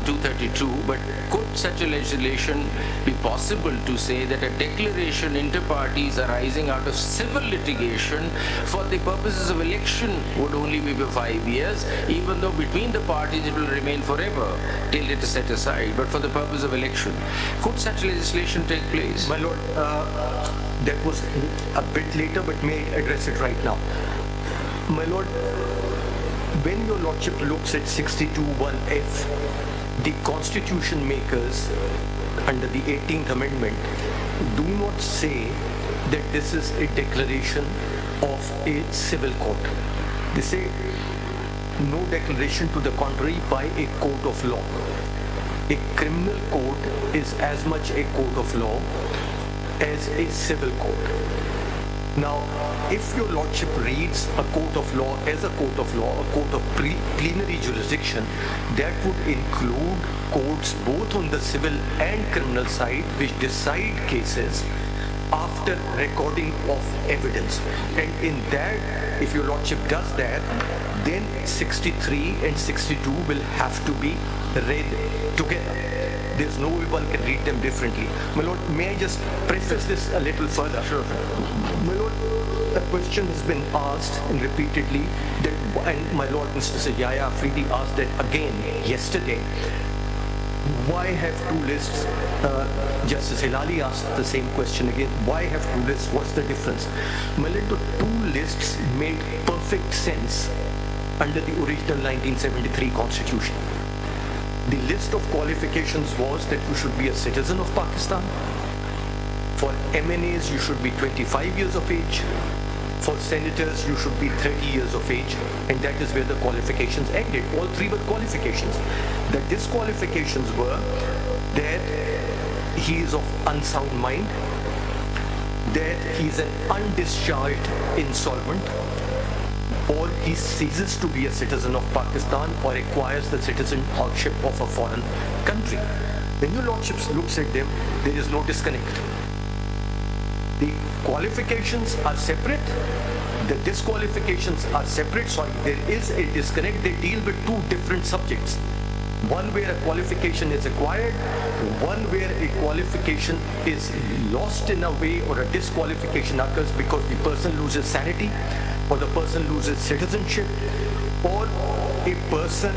232, but could such a legislation be possible to say that a declaration inter parties arising out of civil litigation for the purposes of election would only be for 5 years, even though between the parties it will remain forever till it is set aside, but for the purpose of election? Could such legislation take place? My Lord, that was a bit later, but may I address it right now? My Lord, when your Lordship looks at 62(1)(f), the constitution makers under the 18th Amendment do not say that this is a declaration of a civil court. They say no declaration to the contrary by a court of law. A criminal court is as much a court of law as a civil court. Now, if your Lordship reads a court of law as a court of law, a court of plenary jurisdiction, that would include courts both on the civil and criminal side which decide cases after recording of evidence. And in that, if your Lordship does that, then 63 and 62 will have to be read together. There's no way one can read them differently. My Lord, may I just preface this a little further? Sure. My Lord, a question has been asked and repeatedly, that, and my Lord, Mr. Yahya Afridi asked that again yesterday. Why have two lists? Justice Hilali asked the same question again. Why have two lists? What's the difference? My Lord, the two lists made perfect sense under the original 1973 Constitution. The list of qualifications was that you should be a citizen of Pakistan. For MNAs, you should be 25 years of age. For senators, you should be 30 years of age. And that is where the qualifications ended. All three were qualifications. The disqualifications were that he is of unsound mind, that he is an undischarged insolvent, or he ceases to be a citizen of Pakistan or acquires the citizenship of a foreign country. When your Lordship looks at them, there is no disconnect. The qualifications are separate, the disqualifications are separate. Sorry, there is a disconnect. They deal with two different subjects. One where a qualification is acquired, one where a qualification is lost in a way, or a disqualification occurs because the person loses sanity, or the person loses citizenship, or a person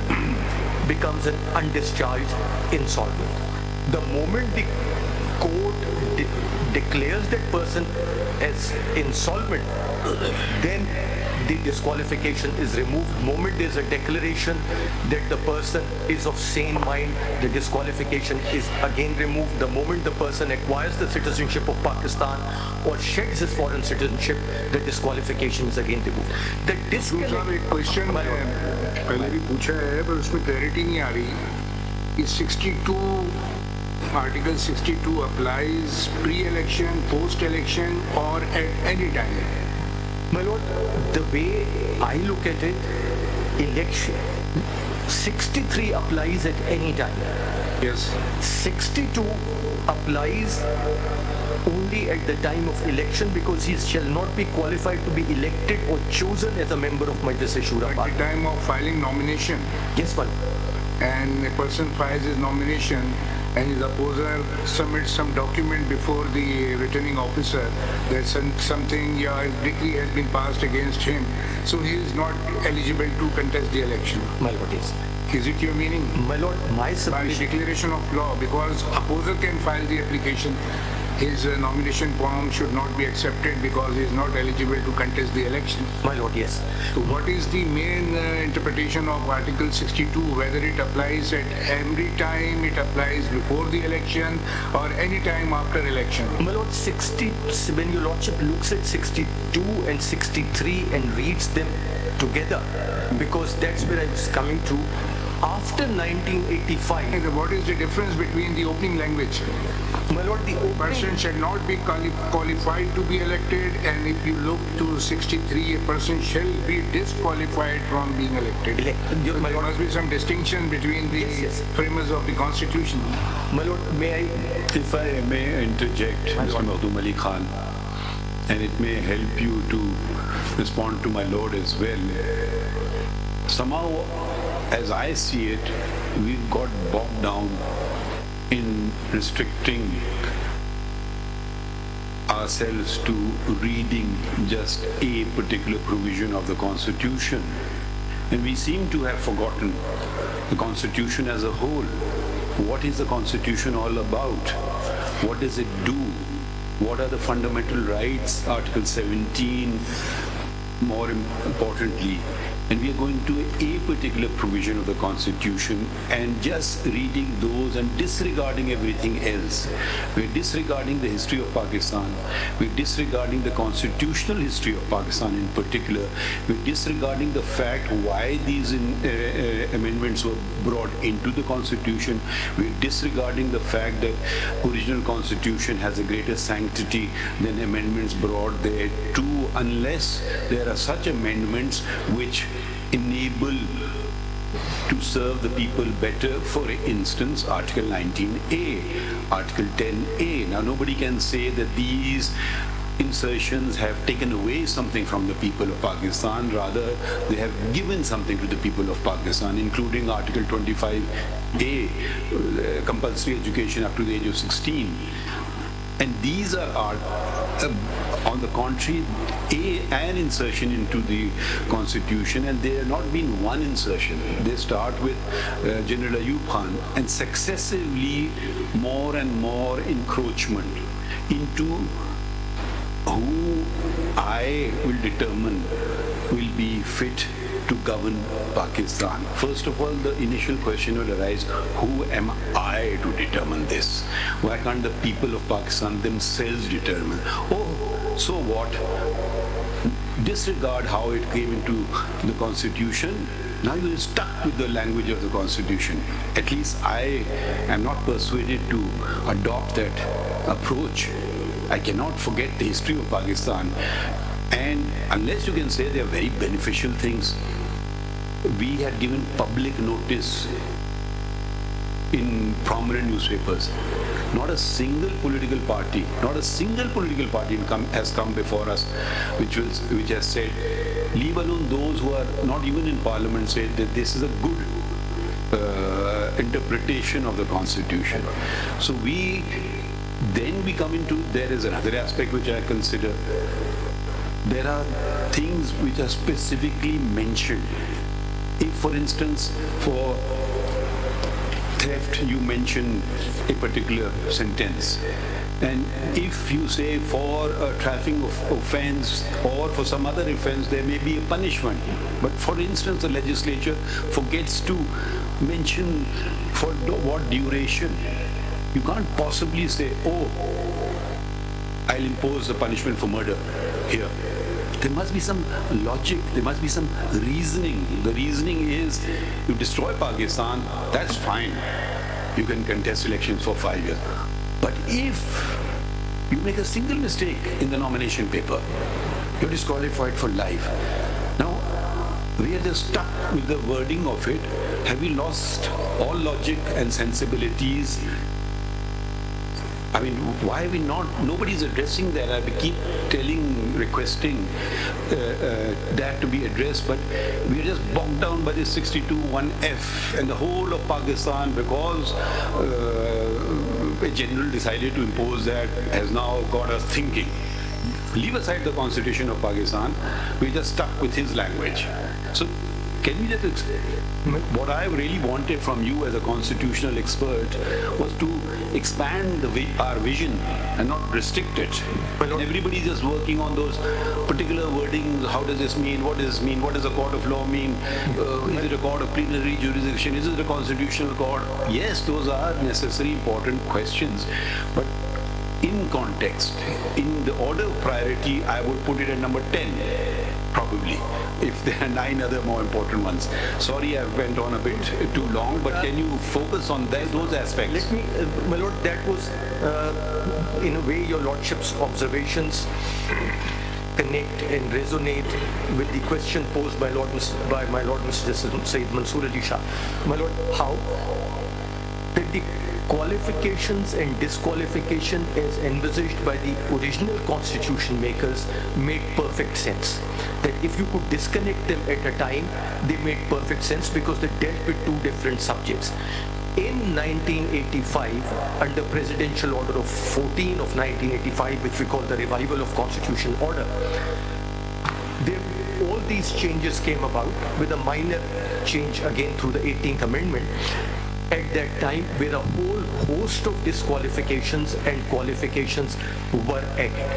becomes an undischarged insolvent. The moment the court declares that person as insolvent, then the disqualification is removed. The moment there is a declaration that the person is of sane mind, the disqualification is again removed. The moment the person acquires the citizenship of Pakistan or sheds his foreign citizenship, the disqualification is again removed. The एक question पहले भी पूछा है पर उसमें clarity नहीं आ रही. इस 62 Article 62 applies pre-election, post-election, or at any time? My Lord, the way I look at it, election 63 applies at any time. Yes. 62 applies only at the time of election, because he shall not be qualified to be elected or chosen as a member of Majlis Shura. At the time of filing nomination. Yes, my Lord. And a person files his nomination and his opposer submits some document before the returning officer that something, a decree has been passed against him, so he is not eligible to contest the election. My Lord, yes. Is it your meaning? My Lord, my submission. By declaration of law, because opposer can file the application, his nomination form should not be accepted because he is not eligible to contest the election. My Lord, yes. So what is the main interpretation of Article 62, whether it applies at every time, it applies before the election, or any time after election? My Lord, when your Lordship looks at 62 and 63 and reads them together, because that's where I was coming to, after 1985. What is the difference between the opening language? My Lord, the opening person shall not be qualified to be elected, and if you look to 63, a person shall be disqualified from being elected. So there must be some distinction between the framers of the Constitution. My Lord, may I? If I may interject, Mr. Mahdum Ali Khan, and it may help you to respond to my Lord as well. Somehow, as I see it, we've got bogged down in restricting ourselves to reading just a particular provision of the Constitution. And we seem to have forgotten the Constitution as a whole. What is the Constitution all about? What does it do? What are the fundamental rights? Article 17, more importantly. And we are going to a particular provision of the Constitution and just reading those and disregarding everything else. We're disregarding the history of Pakistan. We're disregarding the constitutional history of Pakistan in particular. We're disregarding the fact why these amendments were brought into the Constitution. We're disregarding the fact that original Constitution has a greater sanctity than amendments brought there too, unless there are such amendments which enable to serve the people better. For instance, Article 19A, Article 10A. Now, nobody can say that these insertions have taken away something from the people of Pakistan. Rather, they have given something to the people of Pakistan, including Article 25A, compulsory education up to the age of 16. And these are on the contrary, an insertion into the Constitution, and they have not been one insertion. They start with General Ayub Khan, and successively more and more encroachment into who I will determine will be fit to govern Pakistan. First of all, the initial question will arise, who am I to determine this? Why can't the people of Pakistan themselves determine? Oh, so what? Disregard how it came into the Constitution. Now you're stuck with the language of the Constitution. At least I am not persuaded to adopt that approach. I cannot forget the history of Pakistan. And unless you can say they are very beneficial things, we had given public notice in prominent newspapers. Not a single political party has come before us which has said, leave alone those who are not even in Parliament, say that this is a good interpretation of the Constitution. So we come into, there is another aspect which I consider. There are things which are specifically mentioned. If, for instance, for theft, you mention a particular sentence, and if you say for a traffic offense or for some other offense, there may be a punishment. But for instance, the legislature forgets to mention for what duration. You can't possibly say, oh, I'll impose the punishment for murder here. There must be some logic, there must be some reasoning. The reasoning is, you destroy Pakistan, that's fine. You can contest elections for 5 years. But if you make a single mistake in the nomination paper, you're disqualified for life. Now, we are just stuck with the wording of it. Have we lost all logic and sensibilities? I mean, why are we not? Nobody's addressing that. I keep requesting that to be addressed, but we're just bogged down by this 62(1)(f) and the whole of Pakistan, because a general decided to impose that, has now got us thinking. Leave aside the Constitution of Pakistan, we're just stuck with his language. So can we just what I really wanted from you as a constitutional expert was to expand our vision and not restrict it. And everybody's just working on those particular wordings. How does this mean? What does this mean? What does a court of law mean? Is it a court of plenary jurisdiction? Is it a constitutional court? Yes, those are necessary, important questions. But in context, in the order of priority, I would put it at number 10, probably, if there are 9 other more important ones. Sorry, I went on a bit too long, but can you focus on those aspects? Let me, my lord, that was, in a way, your lordship's observations connect and resonate with the question posed by my Lord Mr. Justice Sayyid Mansoor Ali Shah. My lord, how did the qualifications and disqualification as envisaged by the original constitution makers made perfect sense. That if you could disconnect them at a time, they made perfect sense because they dealt with two different subjects. In 1985, under Presidential Order of 14 of 1985, which we call the Revival of Constitutional Order, all these changes came about with a minor change again through the 18th Amendment at that time, where a whole host of disqualifications and qualifications were added.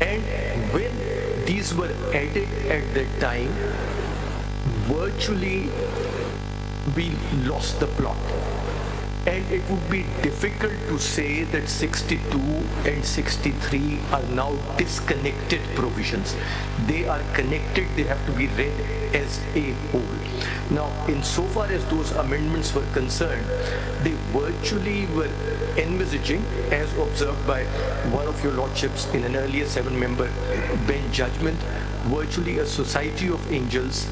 And when these were added at that time, virtually we lost the plot. And it would be difficult to say that 62 and 63 are now disconnected provisions. They are connected, they have to be read as a whole. Now, insofar as those amendments were concerned, they virtually were envisaging, as observed by one of your lordships in an earlier 7-member bench judgment, virtually a society of angels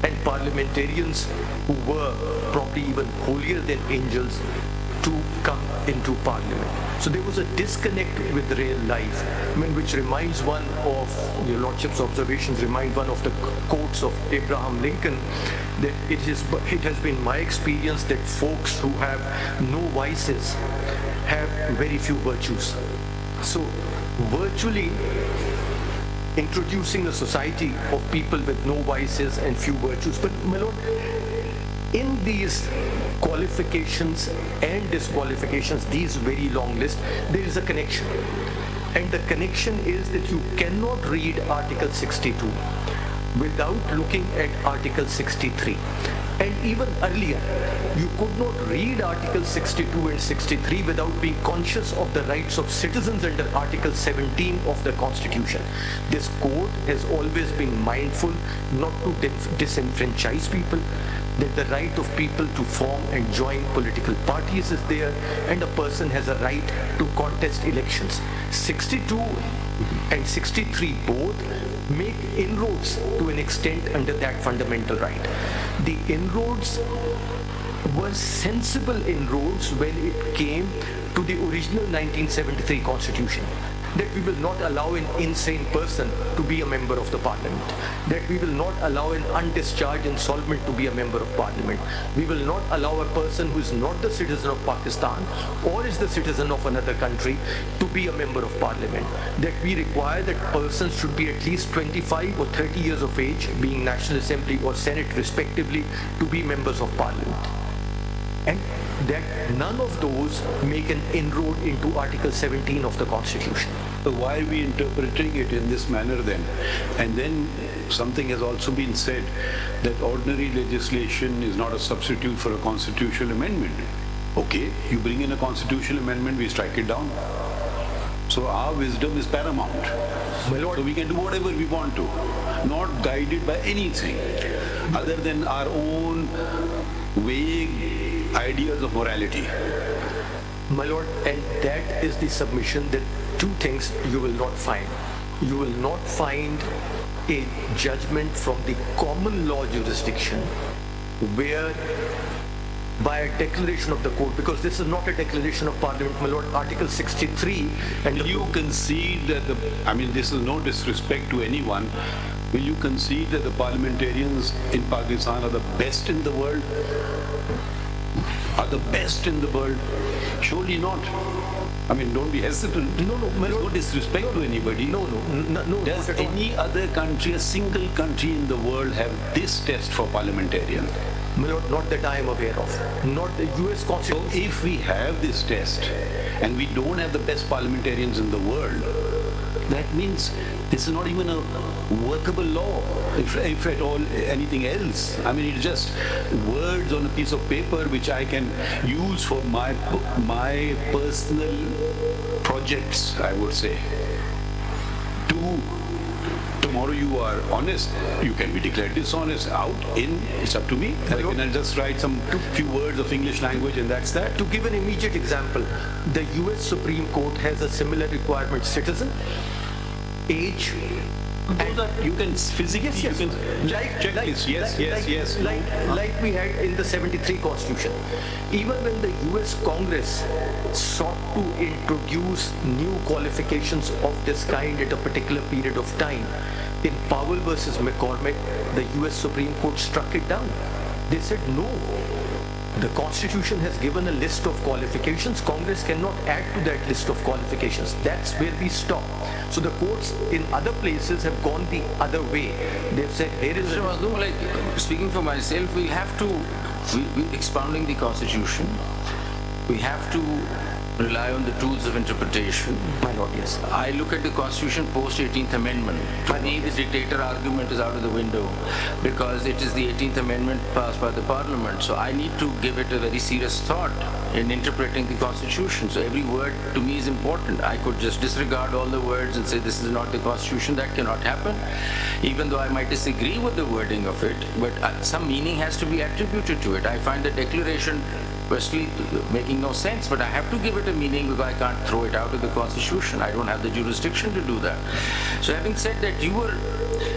and parliamentarians who were probably even holier than angels to come into parliament. So there was a disconnect with real life, which reminds one of, your lordship's observations remind one of the quotes of Abraham Lincoln, that it has been my experience that folks who have no vices have very few virtues. So virtually introducing a society of people with no vices and few virtues. But my lord, in these qualifications and disqualifications, these very long list, there is a connection. And the connection is that you cannot read Article 62 without looking at Article 63. And even earlier, you could not read Article 62 and 63 without being conscious of the rights of citizens under Article 17 of the Constitution. This court has always been mindful not to disenfranchise people, that the right of people to form and join political parties is there, and a person has a right to contest elections. 62 and 63 both make inroads to an extent under that fundamental right. The inroads were sensible inroads when it came to the original 1973 Constitution, that we will not allow an insane person to be a member of the parliament, that we will not allow an undischarged insolvent to be a member of parliament, we will not allow a person who is not the citizen of Pakistan or is the citizen of another country to be a member of parliament, that we require that persons should be at least 25 or 30 years of age, being National Assembly or Senate respectively, to be members of parliament. And that none of those make an inroad into Article 17 of the Constitution. So why are we interpreting it in this manner then? And then something has also been said that ordinary legislation is not a substitute for a constitutional amendment. Okay, you bring in a constitutional amendment, we strike it down. So our wisdom is paramount. My lord, so we can do whatever we want to, not guided by anything other than our own vague ideas of morality. my lord, and that is the submission that two things you will not find. You will not find a judgment from the common law jurisdiction where by a declaration of the court, because this is not a declaration of parliament, my lord, Article 63. And will you concede that this is no disrespect to anyone, will you concede that the parliamentarians in Pakistan are the best in the world? Are the best in the world? Surely not. Don't be hesitant. No, there's no disrespect to anybody. No. Does any other country, a single country in the world, have this test for parliamentarians? My lord, not that I am aware of. Not the US Constitution. So if we have this test and we don't have the best parliamentarians in the world, that means this is not even a workable law, if at all anything else. It's just words on a piece of paper which I can use for my personal projects, I would say. Tomorrow you are honest, you can be declared dishonest, out, in, it's up to me. I can just write some few words of English language and that's that. To give an immediate example, the US Supreme Court has a similar requirement: citizen, age, Those are, you can physically, Yes, yes. you can checklist, yes. Like we had in the 73 Constitution. Even when the US Congress sought to introduce new qualifications of this kind at a particular period of time, in Powell versus McCormick, the US Supreme Court struck it down. They said no. The Constitution has given a list of qualifications. Congress cannot add to that list of qualifications. That's where we stop. So the courts in other places have gone the other way. They've said, here is Mr. Madhu, like speaking for myself, we have to, expounding the Constitution, we have to rely on the tools of interpretation. My lord, yes. I look at the Constitution post 18th Amendment. To me, the dictator argument is out of the window because it is the 18th Amendment passed by the Parliament. So I need to give it a very serious thought in interpreting the Constitution. So every word to me is important. I could just disregard all the words and say this is not the Constitution. That cannot happen. Even though I might disagree with the wording of it, but some meaning has to be attributed to it. I find the declaration firstly making no sense, but I have to give it a meaning because I can't throw it out of the Constitution. I don't have the jurisdiction to do that. So having said that, you were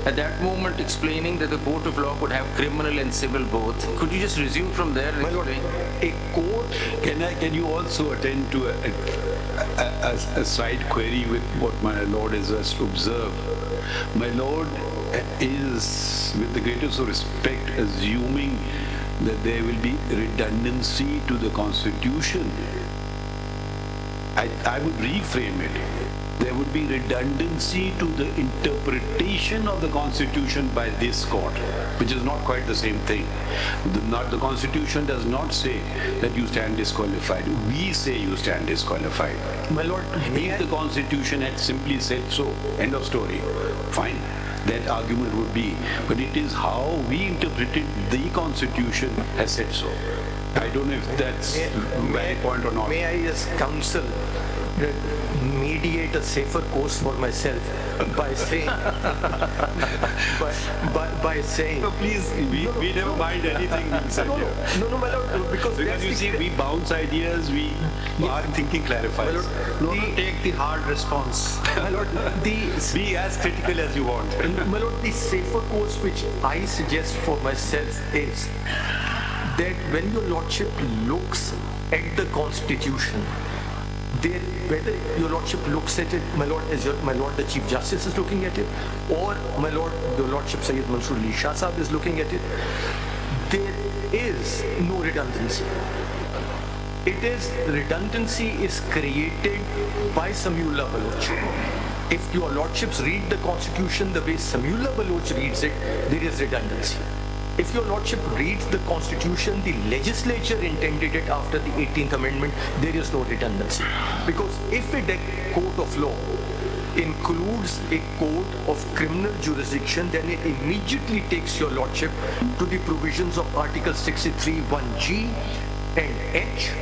at that moment explaining that the court of law could have criminal and civil both. Could you just resume from there and explain? A court... Can you also attend to a side query with what my lord has just observed? My lord is, with the greatest of respect, assuming that there will be redundancy to the Constitution. I would reframe it. There would be redundancy to the interpretation of the Constitution by this court, which is not quite the same thing. The Constitution does not say that you stand disqualified. We say you stand disqualified. My lord, if the Constitution had simply said so, end of story, fine. That argument would be, but it is how we interpreted the Constitution has said so. I don't know if that's a valid point or not. May I as counsel mediate a safer course for myself by saying by saying No, please, we never mind anything being said here. No, my lord, because you see, we bounce ideas, we our thinking clarifies. Take the hard response. My lord, Be as critical as you want. my lord, the safer course which I suggest for myself is that when your lordship looks at the Constitution, whether your lordship looks at it, my lord, my lord the Chief Justice is looking at it, or my lord, your lordship Sayyid Mansoor Ali Shah Sahab is looking at it, there is no redundancy. Redundancy is created by Samuullah Baloch. If your lordships read the Constitution the way Samuullah Baloch reads it, there is redundancy. If your lordship reads the Constitution, the legislature intended it after the 18th Amendment, there is no redundancy. Because if a court of law includes a court of criminal jurisdiction, then it immediately takes your lordship to the provisions of Article 63, 1G and H,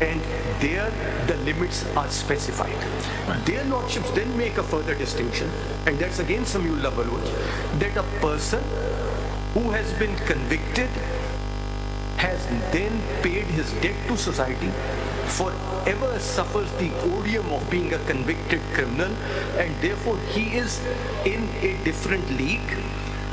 and there the limits are specified. Their lordships then make a further distinction, and that's again Samuullah Baloch, that a person who has been convicted has then paid his debt to society, forever suffers the odium of being a convicted criminal, and therefore he is in a different league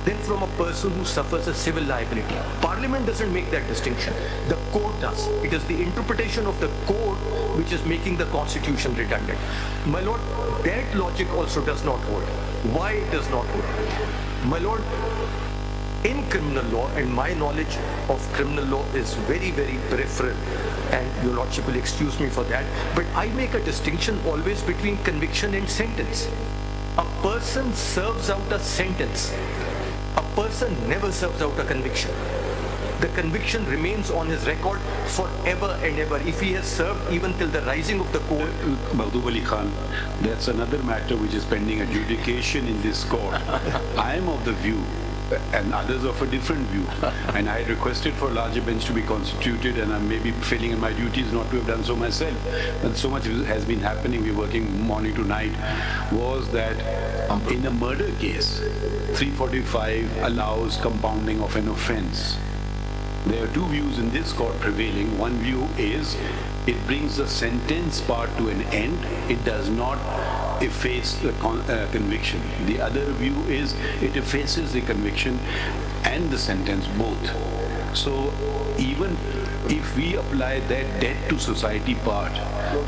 than from a person who suffers a civil liability. Parliament doesn't make that distinction. The court does. It is the interpretation of the court which is making the Constitution redundant. My lord, that logic also does not hold. Why it does not hold? My lord, in criminal law, and my knowledge of criminal law is very, very peripheral, and your lordship will excuse me for that, but I make a distinction always between conviction and sentence. A person serves out a sentence. A person never serves out a conviction. The conviction remains on his record forever and ever. If he has served even till the rising of the court. Mahdoob Ali Khan, that's another matter which is pending adjudication in this court. I am of the view, and others of a different view, and I had requested for a larger bench to be constituted, and I may be failing in my duties not to have done so myself, but so much has been happening, we're working morning to night, was that in a murder case, 345 allows compounding of an offense. There are two views in this court prevailing. One view is it brings the sentence part to an end. It does not efface the conviction. The other view is it effaces the conviction and the sentence both. So even if we apply that debt to society part,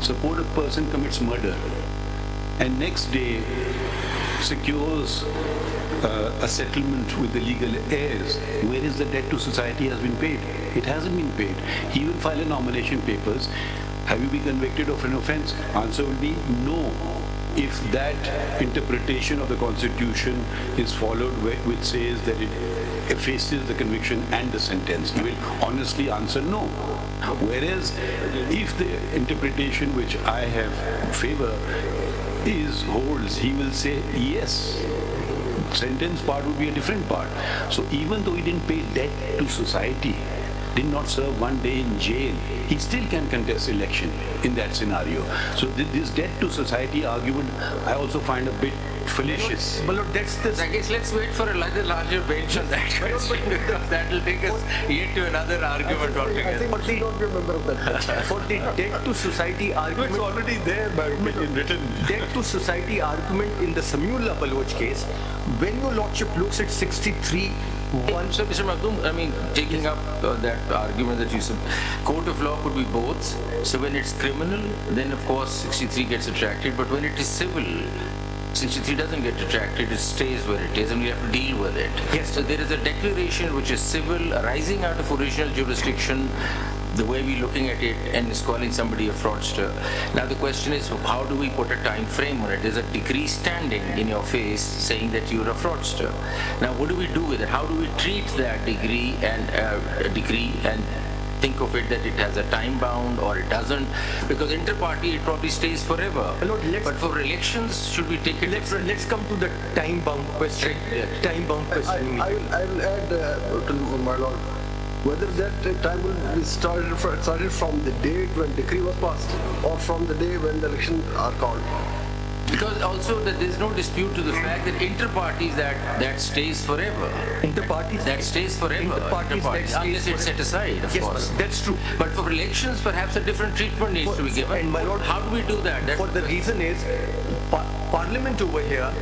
suppose a person commits murder and next day secures a settlement with the legal heirs, where is the debt to society has been paid? It hasn't been paid. He will file a nomination papers. Have you been convicted of an offense? Answer will be no. If that interpretation of the Constitution is followed, which says that it effaces the conviction and the sentence, he will honestly answer no. Whereas if the interpretation which I have favor holds, he will say yes. Sentence part would be a different part. So even though he didn't pay debt to society, did not serve one day in jail, he still can contest election in that scenario. So this debt to society argument, I also find a bit fallacious. But look, that's the... I guess let's wait for a larger bench on that question, because that will take us yet to another argument altogether. I think you don't be a member of that. For the debt to society argument... It's already there by opinion written. Debt to society argument in the Samula Baloch case, when your lordship looks at 63... So, Mr. Makhdoom, I mean, taking up that argument that you said, court of law could be both. So when it's criminal, then of course 63 gets retracted. But when it is civil, 63 doesn't get retracted, it stays where it is, and we have to deal with it. Yes. So there is a declaration which is civil, arising out of original jurisdiction, the way we're looking at it, and is calling somebody a fraudster. Now the question is, how do we put a time frame on it? There's a decree standing in your face saying that you're a fraudster. Now what do we do with it? How do we treat that decree and think of it that it has a time bound or it doesn't? Because inter-party it probably stays forever. But for elections, should we take it differently? Let's come to the time bound question. Time bound question. I will add to my lord, whether that time will be started from the date when decree was passed or from the day when the elections are called. Because also that there is no dispute to the fact that inter-parties that stays forever. Inter-parties? That stays forever. Inter-parties that stays unless it's set aside, of course. Yes, that's true. But for elections, perhaps a different treatment needs to be given. And my lord, how do we do that? For the reason is, Parliament over here,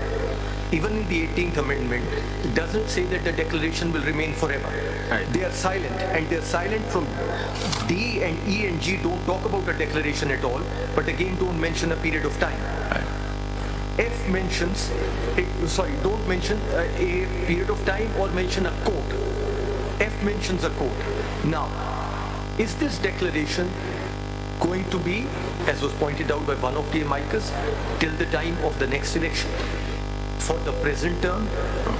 even in the 18th Amendment, doesn't say that the declaration will remain forever. Right. They are silent, and they're silent from D and E and G don't talk about a declaration at all, but again don't mention a period of time. Right. F mentions, don't mention a period of time or mention a quote. F mentions a quote. Now, is this declaration going to be, as was pointed out by one of the amicus, till the time of the next election? For the present term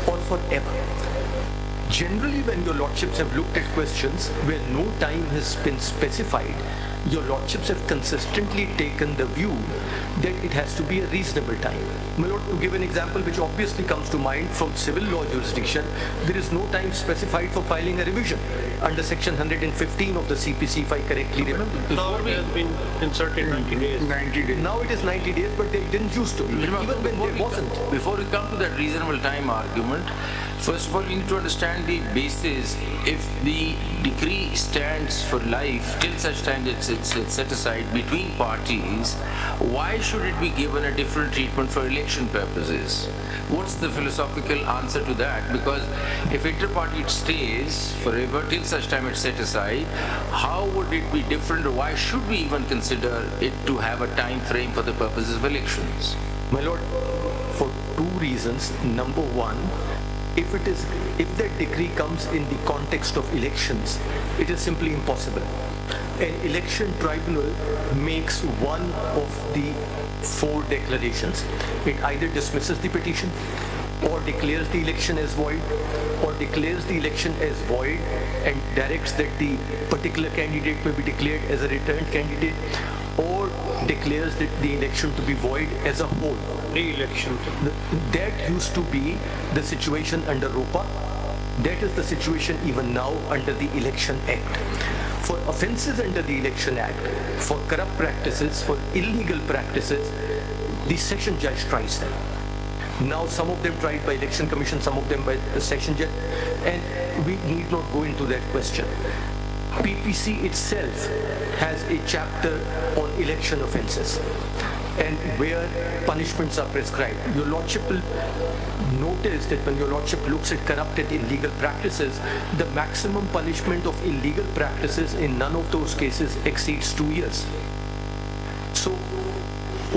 or forever? Generally, when your lordships have looked at questions where no time has been specified, your lordships have consistently taken the view that it has to be a reasonable time. My lord, to give an example which obviously comes to mind from civil law jurisdiction, there is no time specified for filing a revision under section 115 of the CPC, if I correctly remember. Now it has been inserted 90 days. 90 days. Now it is 90 days, but they didn't used to be, even when there wasn't. Before we come to that reasonable time argument, first of all, we need to understand the basis. If the decree stands for life till such time that it's set aside between parties, why should it be given a different treatment for election purposes? What's the philosophical answer to that? Because if inter-party stays forever till such time it's set aside, how would it be different, or why should we even consider it to have a time frame for the purposes of elections? My lord, for two reasons. Number one, if that decree comes in the context of elections, it is simply impossible. An election tribunal makes one of the four declarations. It either dismisses the petition, or declares the election as void, or declares the election as void and directs that the particular candidate may be declared as a returned candidate, or declares that the election to be void as a whole. Re-election. That used to be the situation under ROPA. That is the situation even now under the Election Act. For offences under the Election Act, for corrupt practices, for illegal practices, the session judge tries them. Now some of them tried by Election Commission, some of them by the session judge, and we need not go into that question. PPC itself has a chapter on election offences and where punishments are prescribed. Your Lordship will notice that when Your Lordship looks at corrupted illegal practices, the maximum punishment of illegal practices in none of those cases exceeds 2 years. So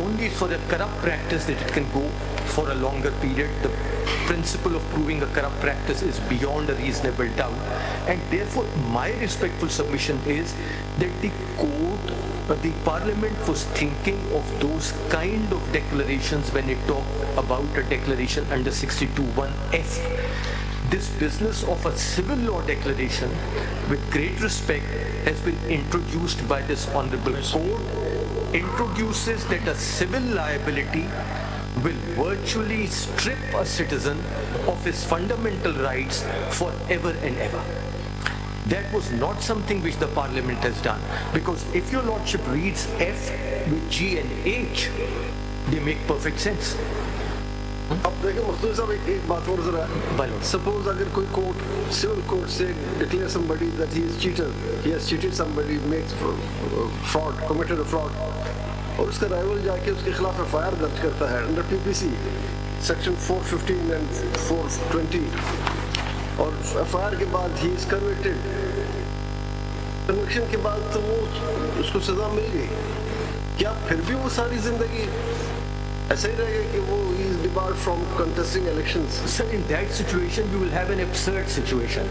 only for a corrupt practice that it can go for a longer period. The principle of proving a corrupt practice is beyond a reasonable doubt, and therefore my respectful submission is that the Parliament was thinking of those kind of declarations when it talked about a declaration under 62(1)(f). This business of a civil law declaration, with great respect, has been introduced by this Honourable Court, introduces that a civil liability will virtually strip a citizen of his fundamental rights forever and ever. That was not something which the Parliament has done, because if Your Lordship reads F with G and H, they make perfect sense. अब देखिए मुख्तलिफ साहब एक बात और जरा suppose अगर कोई कोर्ट सिविल कोर्ट से declare somebody that he is cheater, he has cheated somebody, makes fraud, committed a fraud, और उसका राइवल जाके उसके खिलाफ एफआईआर दर्ज करता है अंडर पीपीसी सेक्शन 415 एंड 420, और एफआईआर के बाद ही इज कन्विक्टेड, कन्विक्शन के बाद तो वो उसको सजा मिल गई, क्या फिर भी वो सारी जिंदगी ऐसा ही रहेगा कि वो he is debarred from contesting elections? So in that situation, you will have an absurd situation.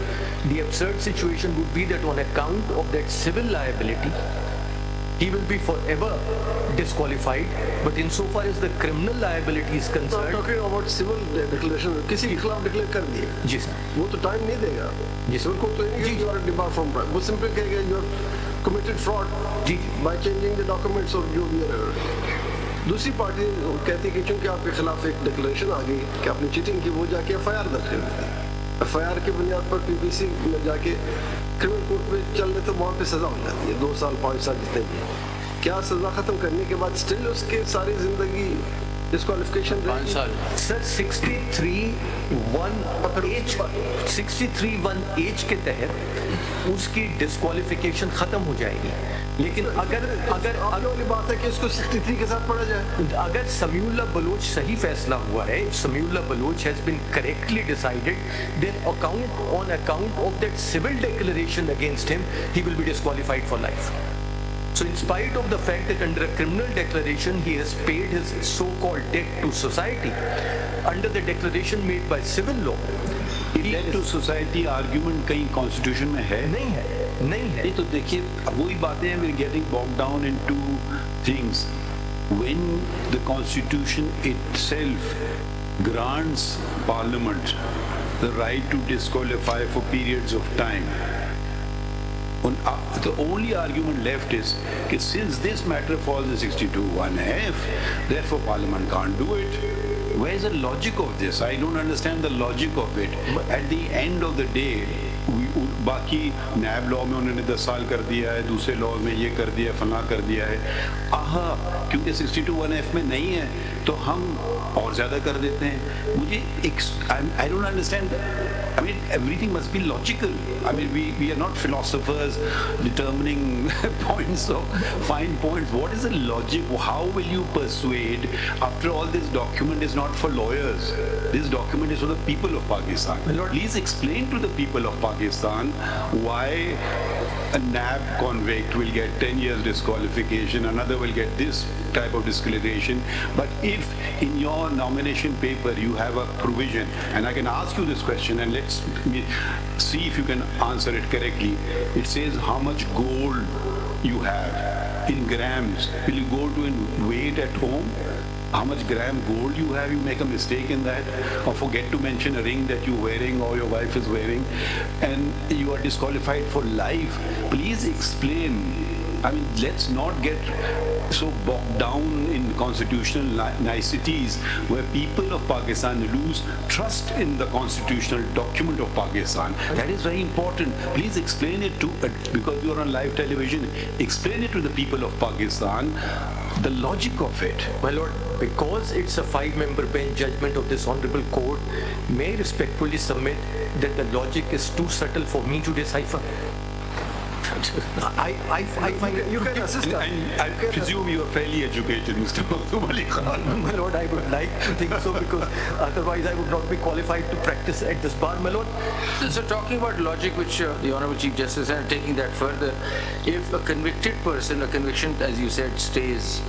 The absurd situation would be that on account of that civil liability, he will be forever disqualified. But insofar as the criminal liability is concerned, talking about civil declaration, किसी के खिलाफ declare कर दिए, जी sir, वो तो time नहीं देगा, civil court तो नहीं you are debarred from, वो सिंपली कहेगा you have committed fraud by changing the documents और जो भी है। दूसरी पार्टी कहती है कि चूंकि आपके खिलाफ एक डिक्लेरेशन आ गई कि आपने चीटिंग की, वो जाके एफआईआर दर्ज कर देती, एफआईआर की बुनियाद पर पीपीसी में जाके क्रिमिनल कोर्ट में चल रहे तो वहाँ पे सजा हो जाती है 2 साल 5 साल जितने भी। क्या सजा खत्म करने के बाद स्टिल उसके सारी जिंदगी डिस्क्वालिफिकेशन 5 साल? सर 63(1)(h) के तहत उसकी डिस्क्वालिफिकेशन खत्म हो जाएगी। लेकिन अगर वाली बात है कि इसको 63 के साथ पढ़ा जाए, अगर समीउल्लाह बलोच सही फैसला हुआ है, Samiullah Baloch has been correctly decided, then on account of that civil declaration against him, he will be disqualified for life. So in spite of the fact that under a criminal declaration he has paid his so-called debt to society, under the declaration made by civil law, debt to society argument कहीं constitution में है? नहीं है। ये तो देखिए वही बातें हैं, we're getting bogged down into things. When the constitution itself grants parliament the right to disqualify for periods of time, the only argument left is that since this matter falls in 62(1)(f), therefore Parliament can't do it. Where's the logic of this? I don't understand the logic of it. At the end of the day, बाकी नैब law में उन्होंने 10 साल कर दिया है, दूसरे law में ये कर दिया, फला कर दिया है, क्योंकि 62(1)(f) में नहीं है तो हम और ज्यादा कर देते हैं। मुझे I don't understand. I mean, everything must be logical. I mean, we are not philosophers determining points or fine points. What is the logic? How will you persuade? After all, this document is not for lawyers. This document is for the people of Pakistan. Please explain to the people of Pakistan why a NAB convict will get 10 years disqualification, another will get this type of disqualification. But if in your nomination paper you have a provision, and I can ask you this question and let's see if you can answer it correctly. It says how much gold you have in grams. Will you go to and weigh it at home? How much gram gold you have, you make a mistake in that, or forget to mention a ring that you're wearing or your wife is wearing, and you are disqualified for life. Please explain. I mean, let's not get so bogged down in constitutional niceties where people of Pakistan lose trust in the constitutional document of Pakistan. That is very important. Please explain it to, because you are on live television, explain it to the people of Pakistan, the logic of it. My lord, because it's a 5-member bench judgment of this honorable court, may I respectfully submit that the logic is too subtle for me to decipher. I find You can assist us. And I presume you are fairly educated, Mr. Makhdoom Ali Khan. my lord, I would like to think so, because otherwise I would not be qualified to practice at this bar, my lord. So talking about logic, which the Honorable Chief Justice, and taking that further, if a convicted person, a conviction, as you said, stays,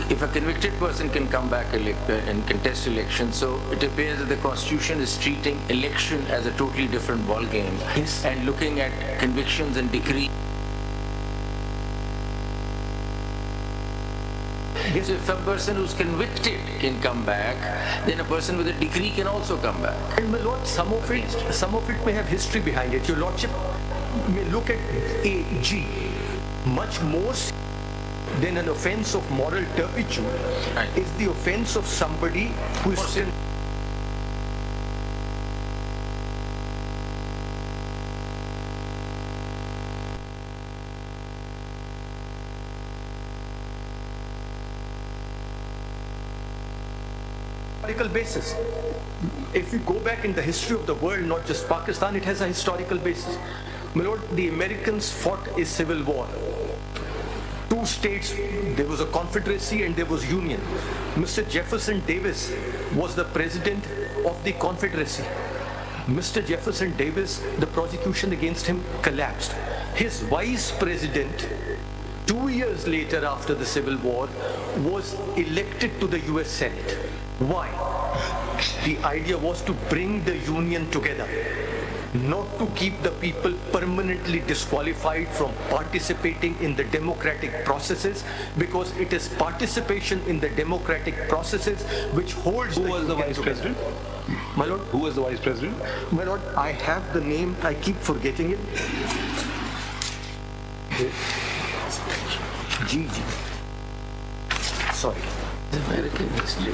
if a convicted person can come back and contest election, so it appears that the Constitution is treating election as a totally different ball game. Yes. And looking at convictions and decree. Yes. So if a person who's convicted can come back, then a person with a decree can also come back. And my lord, some of it may have history behind it. Your lordship may look at AG much more than an offence of moral turpitude is the offence of somebody who is still historical basis. If you go back in the history of the world, not just Pakistan, it has a historical basis. My lord, the Americans fought a civil war. Two states, there was a confederacy and there was union. Mr. Jefferson Davis was the president of the confederacy. Mr. Jefferson Davis, the prosecution against him collapsed. His vice president, 2 years later after the Civil War, was elected to the US Senate. Why? The idea was to bring the union together, not to keep the people permanently disqualified from participating in the democratic processes, because it is participation in the democratic processes which holds. Who was the vice president? My lord? Who was the vice president? My lord, I have the name, I keep forgetting it. Gigi. Sorry. American history.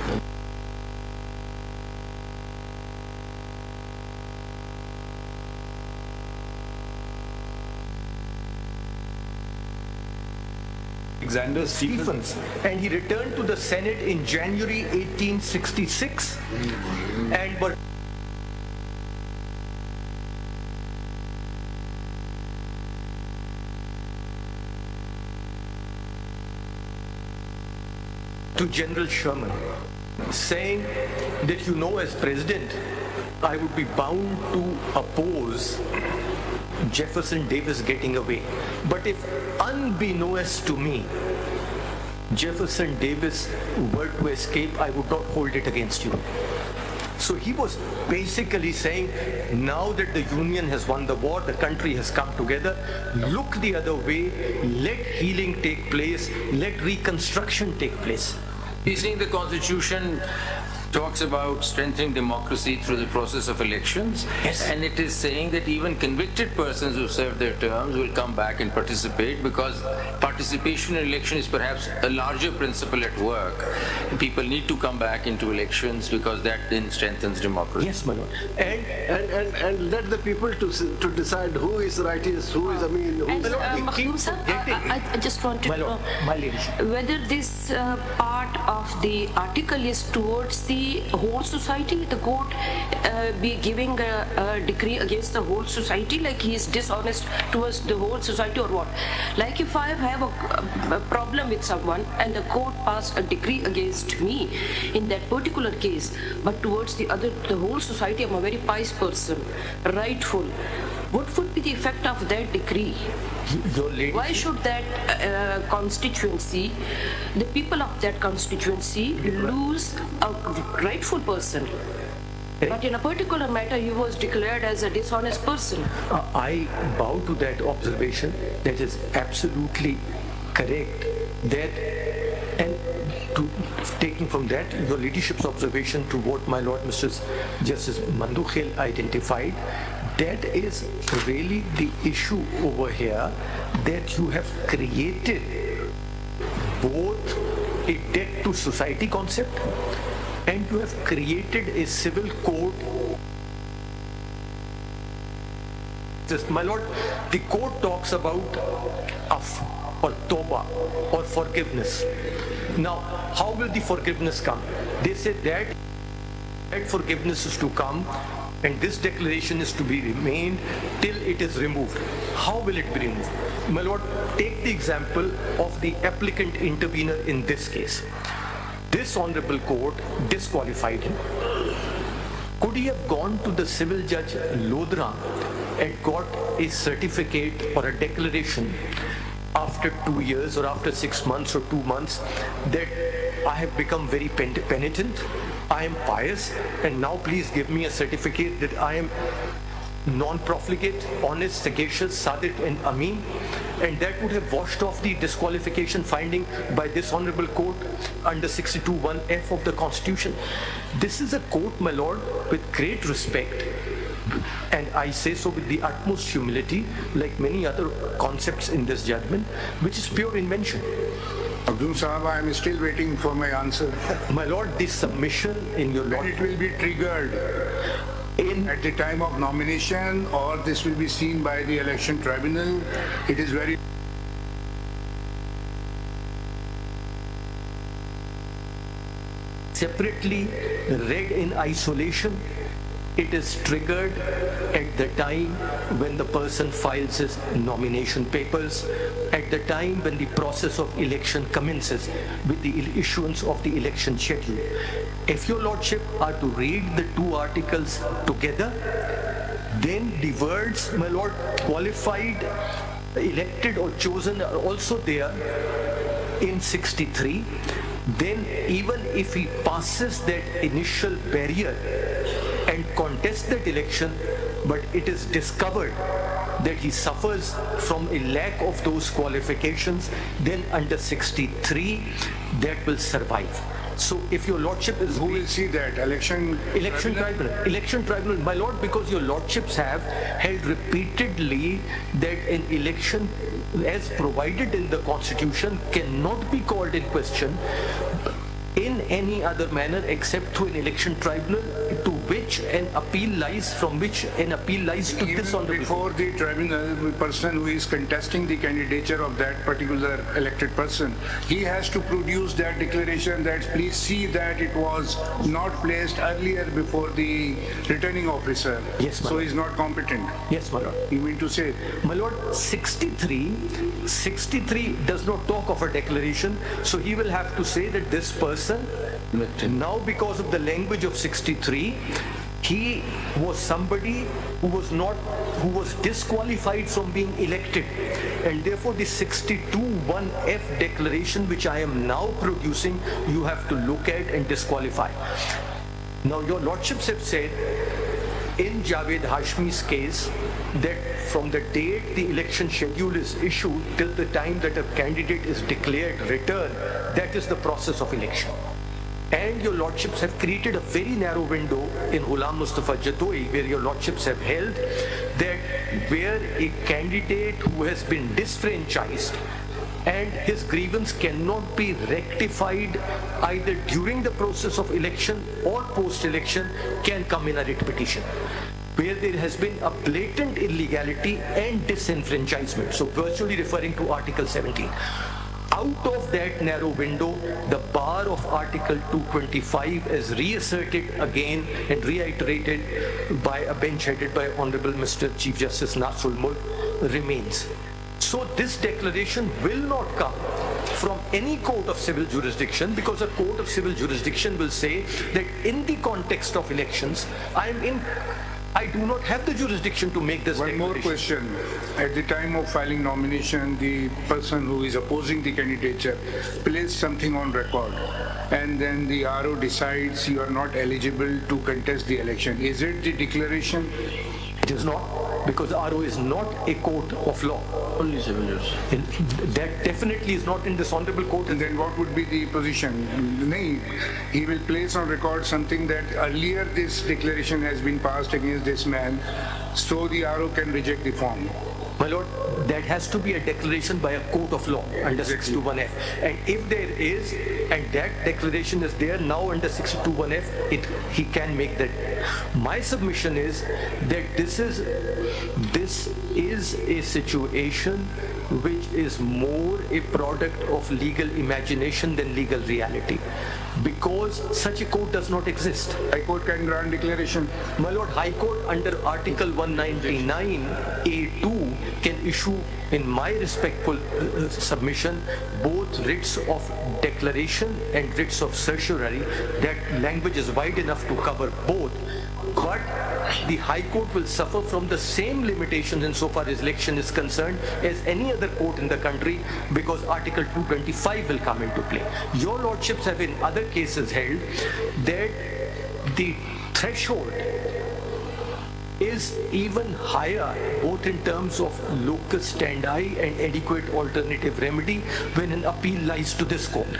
Alexander Stephens. And he returned to the Senate in January 1866 and but to General Sherman, saying that, you know, as president, I would be bound to oppose Jefferson Davis getting away. But if unbeknownst to me, Jefferson Davis were to escape, I would not hold it against you. So he was basically saying, now that the Union has won the war, the country has come together, look the other way, let healing take place, let reconstruction take place. He's saying the Constitution talks about strengthening democracy through the process of elections. Yes. And it is saying that even convicted persons who serve their terms will come back and participate, because participation in election is perhaps a larger principle at work. People need to come back into elections because that then strengthens democracy. Yes, my lord. And let the people to decide who is righteous, who is Amin, who And is Makhdoom sir, I just wanted My to lord, my ladyship. whether this part of the article is towards the whole society, the court be giving a decree against the whole society, like he is dishonest towards the whole society, or what? Like if I have a problem with someone and the court passed a decree against me in that particular case, but towards the whole society, I'm a very pious person, rightful. What would be the effect of that decree? Your ladyship. Why should that constituency, the people of that constituency, lose a rightful person? But in a particular matter, he was declared as a dishonest person. I bow to that observation. That is absolutely correct. That, and to taking from that, your ladyship's observation to what my Lord Mr. Justice Mandukhil identified, that is really the issue over here, that you have created both a debt to society concept and you have created a civil code. My lord, the court talks about af or toba or forgiveness. Now, how will the forgiveness come? They say that forgiveness is to come and this declaration is to be remained till it is removed. How will it be removed? My lord, take the example of the applicant intervener in this case. This honorable court disqualified him. Could he have gone to the civil judge Lodra and got a certificate or a declaration after 2 years or after 6 months or 2 months that I have become very penitent, I am pious, and now please give me a certificate that I am non-profligate, honest, sagacious, sadiq and ameen, and that would have washed off the disqualification finding by this honorable court under 62(1)(f) of the Constitution. This is a court, my lord, with great respect, and I say so with the utmost humility, like many other concepts in this judgment, which is pure invention. Abdul Sahab, I am still waiting for my answer. My lord, this submission in your lord... And it will be triggered at the time of nomination, or this will be seen by the election tribunal. It is very... Separately read in isolation, it is triggered at the time when the person files his nomination papers, at the time when the process of election commences with the issuance of the election schedule. If your lordship are to read the two articles together, then the words, my lord, qualified, elected or chosen are also there in 63. Then even if he passes that initial barrier and contests that election, but it is discovered that he suffers from a lack of those qualifications, then under 63 that will survive. So if your lordship is... Who will see that? Election tribunal. Election tribunal, my lord, because your lordships have held repeatedly that an election as provided in the Constitution cannot be called in question in any other manner except through an election tribunal to which an appeal lies, from which an appeal lies to this honorable. Before the tribunal, the person who is contesting the candidature of that particular elected person, he has to produce that declaration that please see that it was not placed earlier before the returning officer. Yes, my so lord. he is not competent. Yes, my lord. You mean to say? My lord, 63 does not talk of a declaration, so he will have to say that this person, now because of the language of 63, he was somebody who was disqualified from being elected, and therefore the 62(1)(f) declaration which I am now producing, you have to look at and disqualify. Now your lordships have said in Javed Hashmi's case that from the date the election schedule is issued till the time that a candidate is declared return, that is the process of election. And your lordships have created a very narrow window in Ghulam Mustafa Jatoi, where your lordships have held that where a candidate who has been disfranchised and his grievance cannot be rectified either during the process of election or post-election can come in a writ petition, where there has been a blatant illegality and disenfranchisement, so virtually referring to Article 17. Out of that narrow window, the bar of Article 225 is reasserted again and reiterated by a bench headed by Honorable Mr. Chief Justice Nasrul Mulk remains. So this declaration will not come from any court of civil jurisdiction, because a court of civil jurisdiction will say that in the context of elections, I do not have the jurisdiction to make this declaration. One more question. At the time of filing nomination, the person who is opposing the candidature placed something on record, and then the RO decides you are not eligible to contest the election. Is it the declaration? It is not, because RO is not a court of law. Only civil justice. That definitely is not in this honorable court. And then what would be the position? He will place on record something that earlier this declaration has been passed against this man, so the RO can reject the form. My lord, that has to be a declaration by a court of law under 621F. And if there is, and that declaration is there now under 621F, he can make that. My submission is that this is a situation which is more a product of legal imagination than legal reality, because such a court does not exist. High Court can grant declaration. My Lord, High Court under Article 199A2 can issue, in my respectful submission, both writs of declaration and writs of certiorari. That language is wide enough to cover both. But the High Court will suffer from the same limitations insofar as election is concerned as any other court in the country, because Article 225 will come into play. Your Lordships have in other cases held that the threshold is even higher, both in terms of locus standi and adequate alternative remedy, when an appeal lies to this court,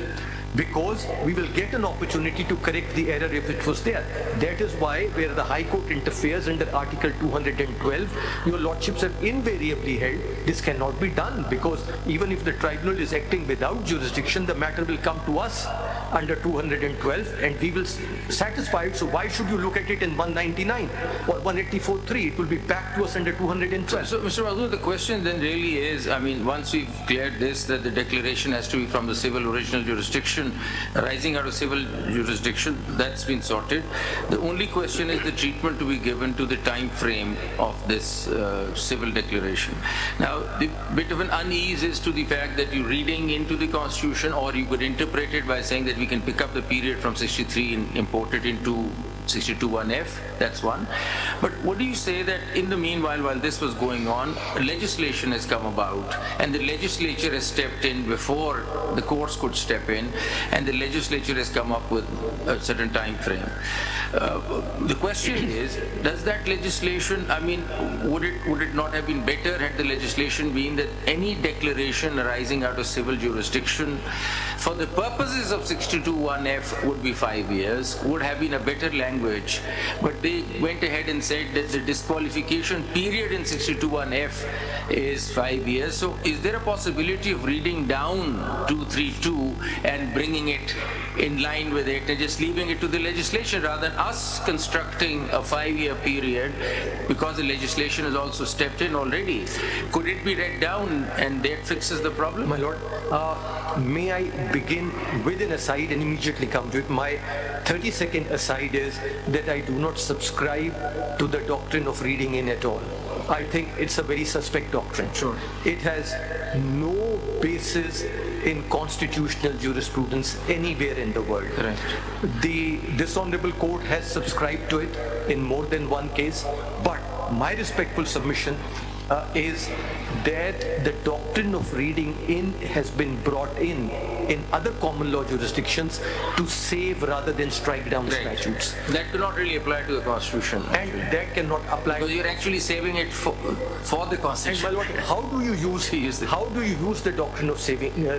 because we will get an opportunity to correct the error if it was there. That is why, where the High Court interferes under Article 212, your Lordships have invariably held this cannot be done, because even if the tribunal is acting without jurisdiction, the matter will come to us under 212 and we will satisfy it. So why should you look at it in 199 or 184.3? It will be back to us under 212. So Mr. Madhu, the question then really is, I mean, once we've cleared this, that the declaration has to be from the civil original jurisdiction, arising out of civil jurisdiction, that's been sorted. The only question is the treatment to be given to the time frame of this civil declaration. Now, the bit of an unease is to the fact that you're reading into the Constitution, or you could interpret it by saying that we can pick up the period from 63 and import it into 62(1)(f), that's one. But what do you say that in the meanwhile, while this was going on, legislation has come about and the legislature has stepped in before the courts could step in, and the legislature has come up with a certain time frame. The question is, does that legislation, I mean, would it not have been better had the legislation been that any declaration arising out of civil jurisdiction for the purposes of 62(1)(f) would be 5 years, would have been a better language, but they went ahead and said that the disqualification period in 62(1)(f) is 5 years. So is there a possibility of reading down 232 and bringing it in line with it and just leaving it to the legislation rather than us constructing a 5-year period, because the legislation has also stepped in already? Could it be read down and that fixes the problem? My Lord, may I begin with an aside and immediately come to it? My 30-second aside is that I do not subscribe to the doctrine of reading in at all. I think it's a very suspect doctrine. Sure. It has no basis in constitutional jurisprudence anywhere in the world. Correct. This Honorable Court has subscribed to it in more than one case, but my respectful submission is that the doctrine of reading in has been brought in other common law jurisdictions to save rather than strike down statutes. That cannot really apply to the Constitution. And that cannot apply. Because you're actually saving it for the Constitution. And my Lord, how do you use the doctrine of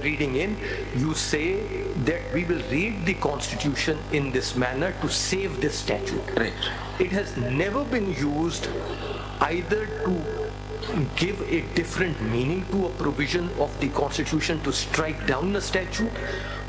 reading in? You say that we will read the Constitution in this manner to save this statute. Right. It has never been used either to give a different meaning to a provision of the Constitution to strike down a statute,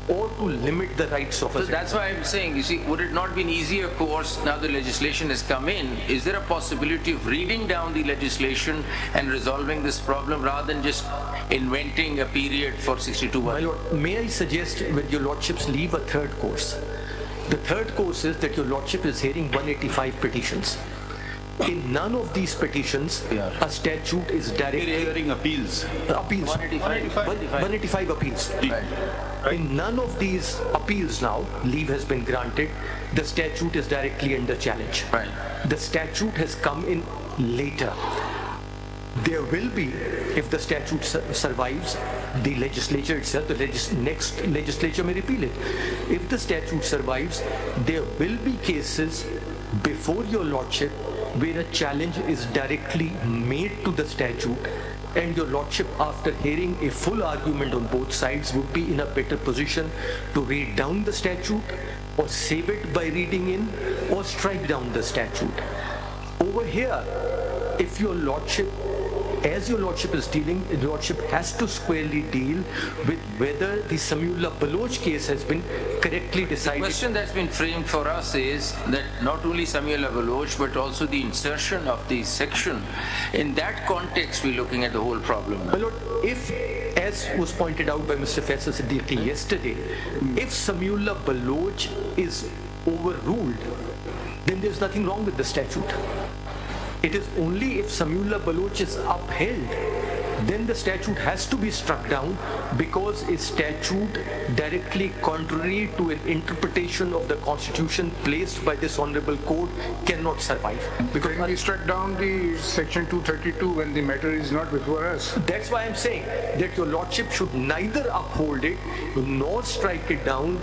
or to limit the rights of a citizen. So that's why I'm saying, you see, would it not be an easier course, now the legislation has come in, is there a possibility of reading down the legislation and resolving this problem rather than just inventing a period for 62(1)? My Lord, may I suggest, with your Lordships, leave a third course. The third course is that your Lordship is hearing 185 petitions. In none of these petitions, a statute is directly... hearing appeals. 185 appeals. Right. In none of these appeals now, leave has been granted, the statute is directly under challenge. Right. The statute has come in later. There will be, if the statute survives, the legislature itself, the next legislature may repeal it. If the statute survives, there will be cases before your Lordship where a challenge is directly made to the statute, and your Lordship, after hearing a full argument on both sides, would be in a better position to read down the statute, or save it by reading in, or strike down the statute. Over here, if your Lordship as your Lordship is dealing, your Lordship has to squarely deal with whether the Samiullah Baloch case has been correctly decided. The question that's been framed for us is that not only Samiullah Baloch, but also the insertion of the section. In that context, we're looking at the whole problem. My Lord, if, as was pointed out by Mr. Faisal Siddiqui yesterday, if Samiullah Baloch is overruled, then there's nothing wrong with the statute. It is only if Samiullah Baloch is upheld, then the statute has to be struck down, because a statute directly contrary to an interpretation of the Constitution placed by this Honorable Court cannot survive. Because we struck down the section 232 when the matter is not before us. That's why I'm saying that your Lordship should neither uphold it nor strike it down,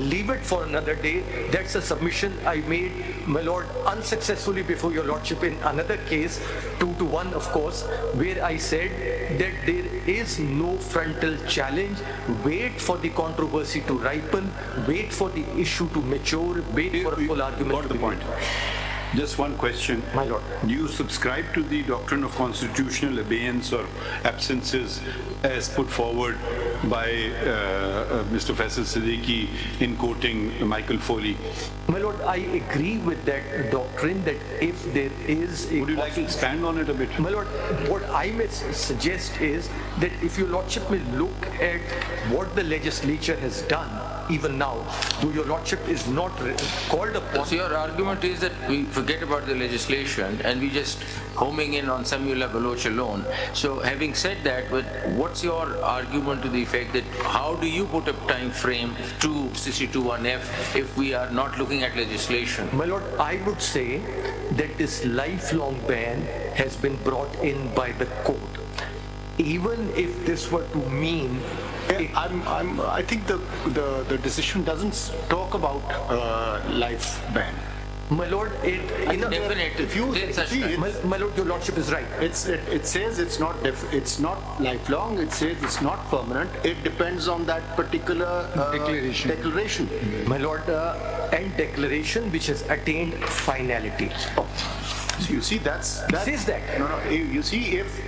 leave it for another day. That's a submission I made, my Lord, unsuccessfully before your Lordship in another case, 2-1 of course, where I said that there is no frontal challenge. Wait for the controversy to ripen, wait for the issue to mature, wait for a full argument. Got the point. Just one question. My Lord. Do you subscribe to the doctrine of constitutional abeyance or absences as put forward by Mr. Faisal Siddiqui in quoting Michael Foley? My Lord, I agree with that doctrine that if there is a... Would you like to expand on it a bit? My Lord, what I may suggest is that if your Lordship may look at what the legislature has done, even now, though your Lordship is not called upon... So your argument is that we forget about the legislation and we just homing in on Samiullah Baloch alone. So having said that, what's your argument to the effect that how do you put a time frame to 62(1)(f) if we are not looking at legislation? My Lord, I would say that this lifelong ban has been brought in by the court. Even if this were to mean... I think the decision doesn't talk about life ban. My Lord, my Lord, your Lordship is right. It says it's not lifelong. It says it's not permanent. It depends on that particular declaration. My Lord, and declaration which has attained finality. So you see, that says that. No. You see, if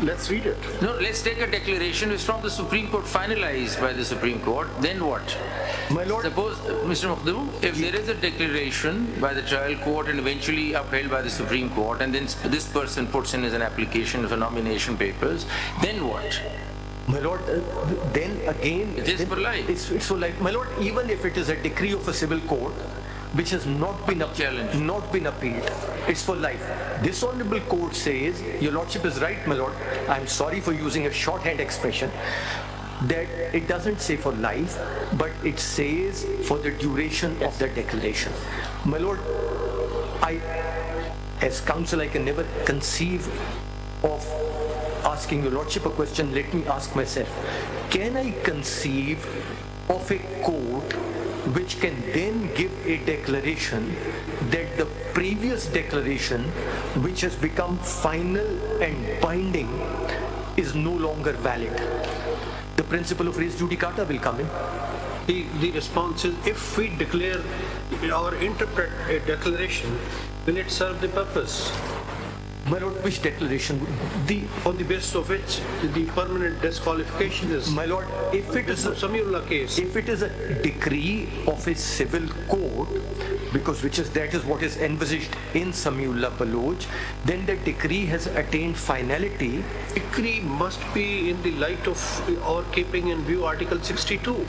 let's read it. No, let's take a declaration which is from the Supreme Court, finalized by the Supreme Court. Then what? My Lord, suppose, Mr. Makhdoom, if there is a declaration by the trial court and eventually upheld by the Supreme Court, and then this person puts in as an application for nomination papers, then what? My Lord, then again... It is for life. It's for life. My Lord, even if it is a decree of a civil court, which has not been appealed, it's for life. This Honorable Court says, your Lordship is right, my Lord, I'm sorry for using a shorthand expression, that it doesn't say for life, but it says for the duration of the declaration. My Lord, as counsel, I can never conceive of asking your Lordship a question. Let me ask myself, can I conceive of a court which can then give a declaration that the previous declaration, which has become final and binding, is no longer valid? The principle of res judicata will come in. The response is, if we declare or interpret a declaration, will it serve the purpose? My Lord, which declaration? On the basis of which the permanent disqualification is. My Lord, if it is a Samiullah case, if it is a decree of a civil court, because that is what is envisaged in Samiullah Baloch, then the decree has attained finality. Decree must be in the light of or keeping in view Article 62.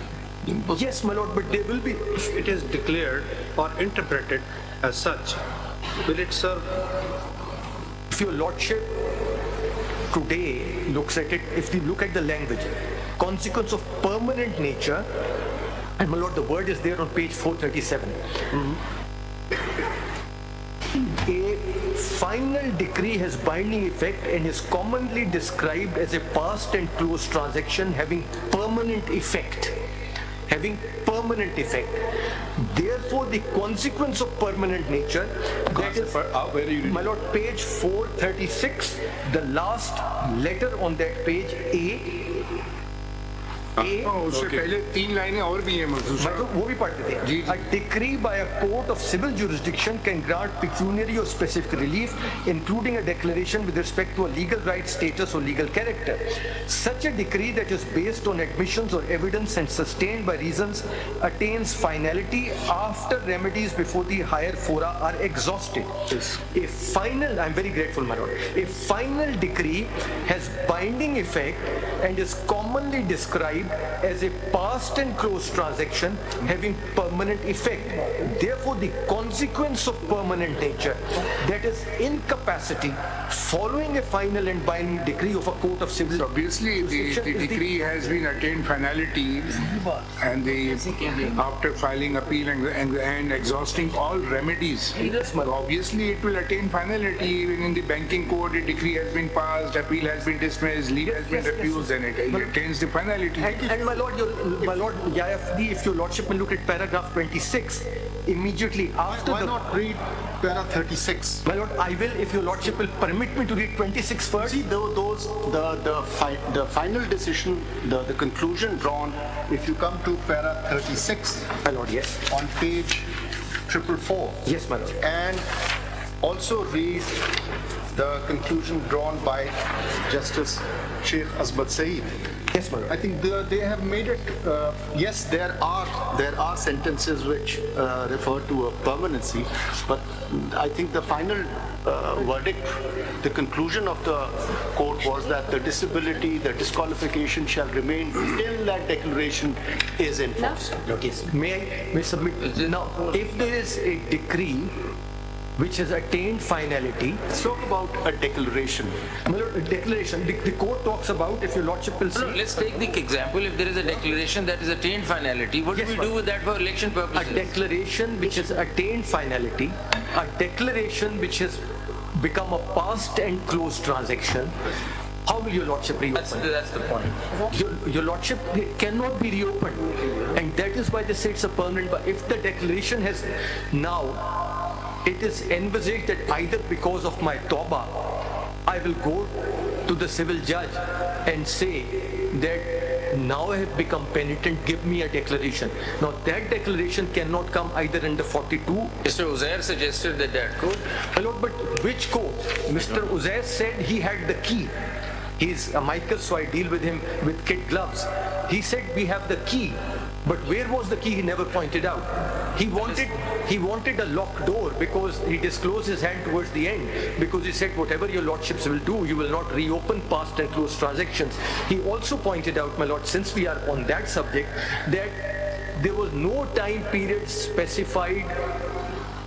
Yes, my Lord, but there will be. If it is declared or interpreted as such, will it serve? If your Lordship today looks at it, if we look at the language, consequence of permanent nature, and my Lord, the word is there on page 437. A final decree has binding effect and is commonly described as a past and closed transaction having permanent effect. Therefore, the consequence of permanent nature, that is, where are you reading? my Lord, page 436, the last letter on that page, A, उससे पहले 3 लाइनें और भी हैं मखदूम मैं तो वो भी पढ़ देते हैं. A decree by a court of civil jurisdiction can grant pecuniary or specific relief, including a declaration with respect to a legal right, status, or legal character. Such a decree that is based on admissions or evidence and sustained by reasons attains finality after remedies before the higher fora are exhausted. A final, I'm very grateful, my lord, a final decree has binding effect and is commonly described as a past and closed transaction having permanent effect. Therefore, the consequence of permanent nature, that is incapacity, following a final and binding decree of a court of civil. So obviously, the decree has been attained finality, and after filing appeal and exhausting all remedies, obviously it will attain finality. Even in the banking court, a decree has been passed, appeal has been dismissed, leave has been refused, and it attains the finality. And my lord, if your lordship will look at paragraph 26, immediately after Why not read para 36? My lord, I will, if your lordship will permit me to read 26 first. See, the final decision, the conclusion drawn, if you come to para 36, my lord, yes, on page 444. Yes, my lord. And also read the conclusion drawn by Justice Sheikh Asbat Saeed. Yes, my lord. I think they have made it. Yes, there are sentences which refer to a permanency, but I think the final verdict, the conclusion of the court was that the disability, the disqualification shall remain till that declaration is enforced. Yes. May I submit? Now, if there is a decree which has attained finality. Let's talk about a declaration. My lord, a declaration. The court talks about, if your lordship will see. No, let's take the example. If there is a declaration that has attained finality, what do we do with that for election purposes? A declaration which has attained finality, a declaration which has become a past and closed transaction. How will your lordship reopen? That's the point. Your lordship cannot be reopened, and that is why they say it's a permanent. But if the declaration has now, it is envisaged that either because of my tawbah, I will go to the civil judge and say that now I have become penitent, give me a declaration. Now that declaration cannot come either under 42. Mr. Uzair suggested that could. My lord, but which court? Mr. Uzair said he had the key. He's a miker, so I deal with him with kid gloves. He said we have the key. But where was the key? He never pointed out. He wanted a locked door because he disclosed his hand towards the end, because he said whatever your lordships will do, you will not reopen past and closed transactions. He also pointed out, my lord, since we are on that subject, that there was no time period specified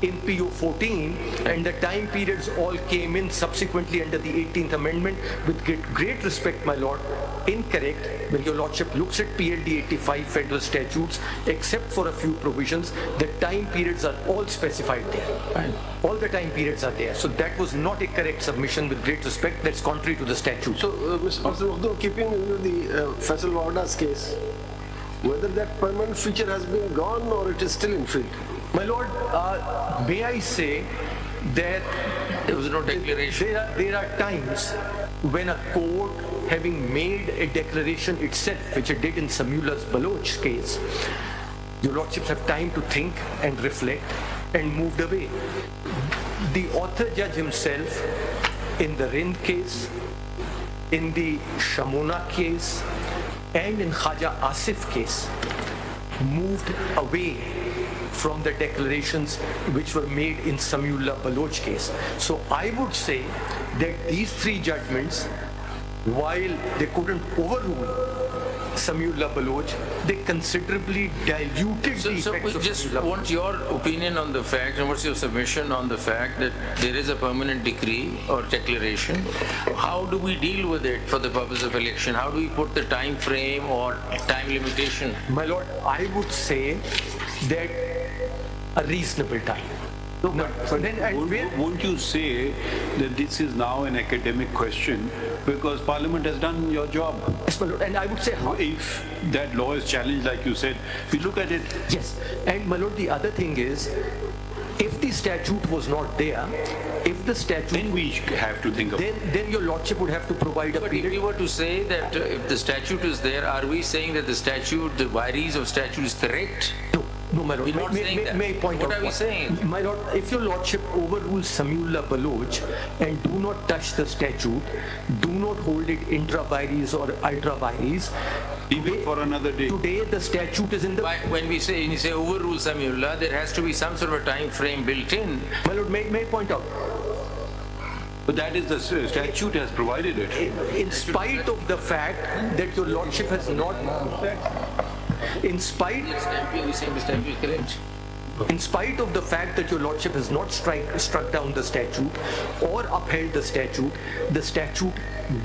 in PO 14, and the time periods all came in subsequently under the 18th Amendment. With great respect, my lord, incorrect. When your lordship looks at PLD 85 federal statutes, except for a few provisions, the time periods are all specified there. Right. All the time periods are there. So that was not a correct submission. With great respect, that's contrary to the statute. So, Mr. Mukhtar, keeping the Faisal Wada's case, whether that permanent feature has been gone or it is still in field? My lord, may I say that there was no declaration. There are times when a court, having made a declaration itself, which it did in Samullah's Baloch case, your lordships have time to think and reflect and moved away. The author judge himself, in the Rind case, in the Shamona case, and in Khaja Asif case, moved away from the declarations which were made in Samuullah Baloch case. So I would say that these three judgments, while they couldn't overrule Samuullah Baloch, they considerably diluted the effects so we of just Samuullah want your opinion on the fact, and what's your submission on the fact that there is a permanent decree or declaration. How do we deal with it for the purpose of election? How do we put the time frame or time limitation? My lord, I would say that a reasonable time. No, but then won't you say that this is now an academic question because Parliament has done your job? Yes, my lord, and I would say how if that law is challenged, like you said, we look at it. Yes, and my lord, the other thing is, If the statute was not there, if the statute... Then we have to think of... Then your lordship would have to provide a But period... if you were to say that if the statute is there, are we saying that the statute, the vires of statute is correct? No, my lord. We're not saying that. May I point out What are we saying? My lord, if your lordship overrules Samiullah Baloch and do not touch the statute, do not hold it intra vires or ultra vires, Leave it for another day. today the statute is in the... When you say overrule Samiullah, there has to be some sort of a time frame built in. My lord, may I point out? But that is the statute has provided it. In spite of the fact that your lordship has not... In spite of the fact that your lordship has not struck down the statute or upheld the statute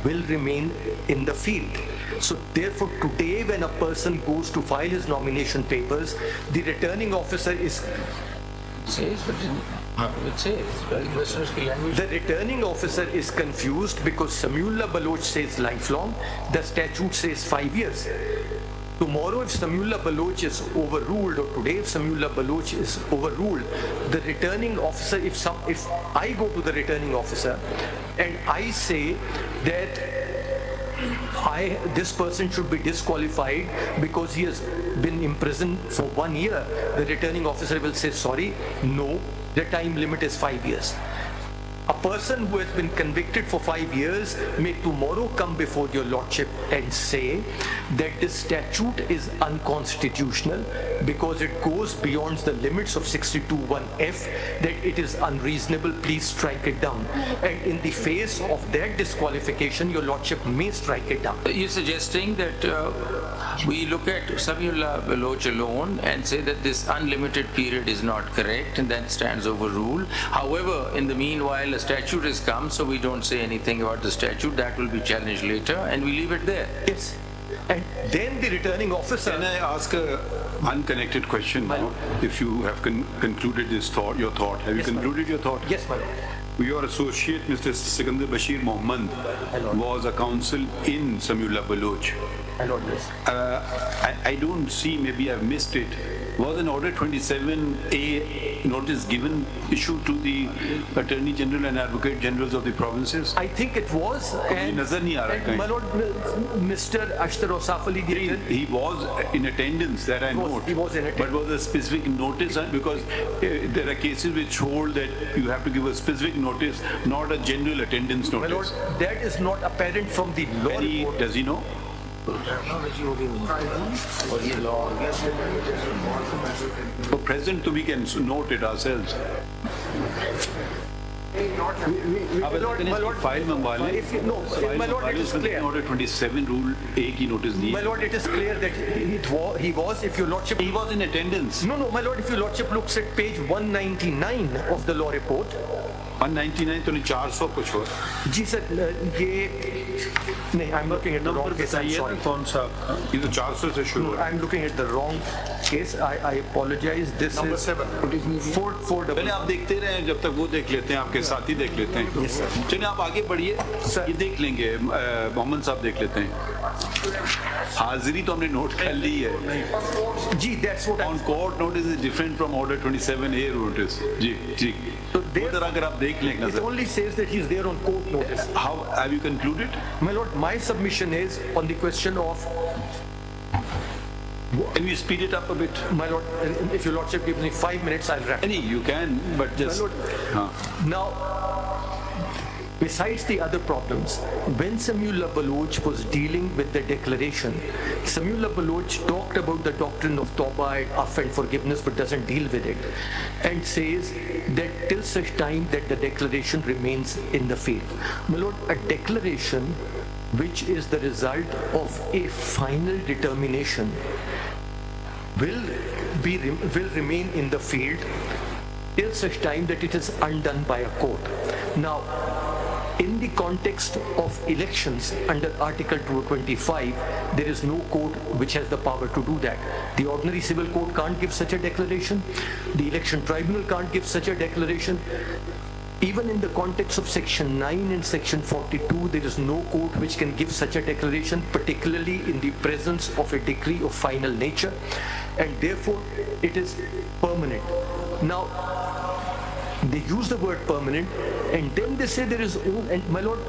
will remain in the field. So therefore today when a person goes to file his nomination papers, the returning officer is... The returning officer is confused because Samiullah Baloch says lifelong, the statute says 5 years. Tomorrow if Samiullah Baloch is overruled, or today if Samiullah Baloch is overruled, the returning officer, if I go to the returning officer and I say that this person should be disqualified because he has been imprisoned for 1 year, the returning officer will say, sorry, no, the time limit is 5 years. A person who has been convicted for 5 years may tomorrow come before your lordship and say that this statute is unconstitutional because it goes beyond the limits of 62(1)(f, that it is unreasonable, please strike it down. And in the face of that disqualification, your lordship may strike it down. You're suggesting that we look at Samiullah Baloch alone and say that this unlimited period is not correct and that stands overruled. However, in the meanwhile, a statute has come, so we don't say anything about the statute. That will be challenged later, and we leave it there. Yes. And then the returning officer... Can I ask a unconnected question now? If you have concluded this thought, your thought, have you concluded your thought? Yes, my lord. Your associate, Mr. Sikandar Bashir Mohammed, was a counsel in Samiullah Baloch. I don't see, maybe I've missed it. Was an Order 27A notice issued to the Attorney General and Advocate Generals of the provinces? I think it was. And my lord, Mr. Ashtar Osaf Ali, he was in attendance, that I know. He was in attendance. But was a specific notice, because there are cases which hold that you have to give a specific notice, not a general attendance notice. My lord, that is not apparent from the law report. Does he know? For present, we can note it ourselves. My lord, it is clear. Order 27 rule A की notice the. My lord, it is clear that he was, if your lordship... He was in attendance. No, my lord, if your lordship looks at page 199 of the law report... 199 तो नहीं 400 कुछ हो. जी sir, ये... नहीं, I'm looking at the wrong case, I'm sorry. कौन सा? ये तो 400 से शुरू. I'm looking at the wrong case, I apologize. This Number is... 7. पहले आप देखते रहे जब तक वो देख लेते हैं, आपके साथी देख लेते हैं. चलिए आप आगे बढ़िए, ये देख लेंगे, मोहम्मद साहब देख लेते हैं. हाजिरी तो हमने नोट कर ली है. जी, that's what On court notice is different from Order 27A notice. जी, ठीक. So उधर अगर आप देख लें it only says that he is there on court notice. How have you concluded? My lord, my submission is on the question of... Can you speed it up a bit? My lord, if your lordship gives me 5 minutes, I'll wrap. You can, but just... My lord, now, besides the other problems, when Samiullah Baloch was dealing with the declaration, Samiullah Baloch talked about the doctrine of Tawbah and Af and forgiveness, but doesn't deal with it, and says that till such time that the declaration remains in the faith. My lord, a declaration which is the result of a final determination will remain in the field till such time that it is undone by a court. Now, in the context of elections under Article 225, there is no court which has the power to do that. The ordinary civil court can't give such a declaration. The election tribunal can't give such a declaration. Even in the context of Section 9 and Section 42, there is no court which can give such a declaration, particularly in the presence of a decree of final nature, and therefore it is permanent. Now, They use the word permanent, and then they say there is, and my lord,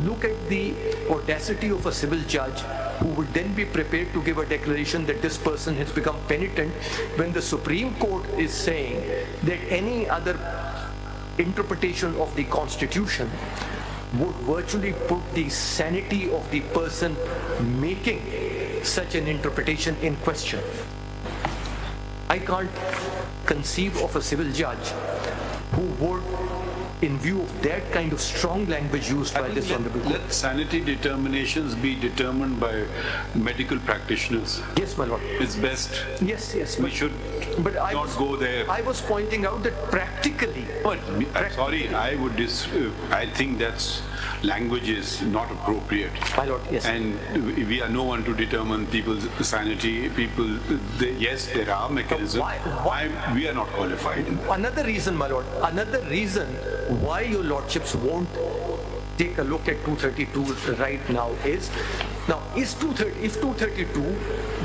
look at the audacity of a civil judge who would then be prepared to give a declaration that this person has become penitent when the Supreme Court is saying that any other interpretation of the Constitution would virtually put the sanity of the person making such an interpretation in question. I can't conceive of a civil judge who would, in view of that kind of strong language used by this honorable court. Let sanity determinations be determined by medical practitioners. Yes, my lord. It's best. Yes, yes. We should not go there. I was pointing out that practically. But sorry, I think that's language is not appropriate. My lord, yes. And we are no one to determine people's sanity. Yes, there are mechanisms. We are not qualified. Another reason, my lord, another reason why your lordships won't take a look at 232 right now is, if 232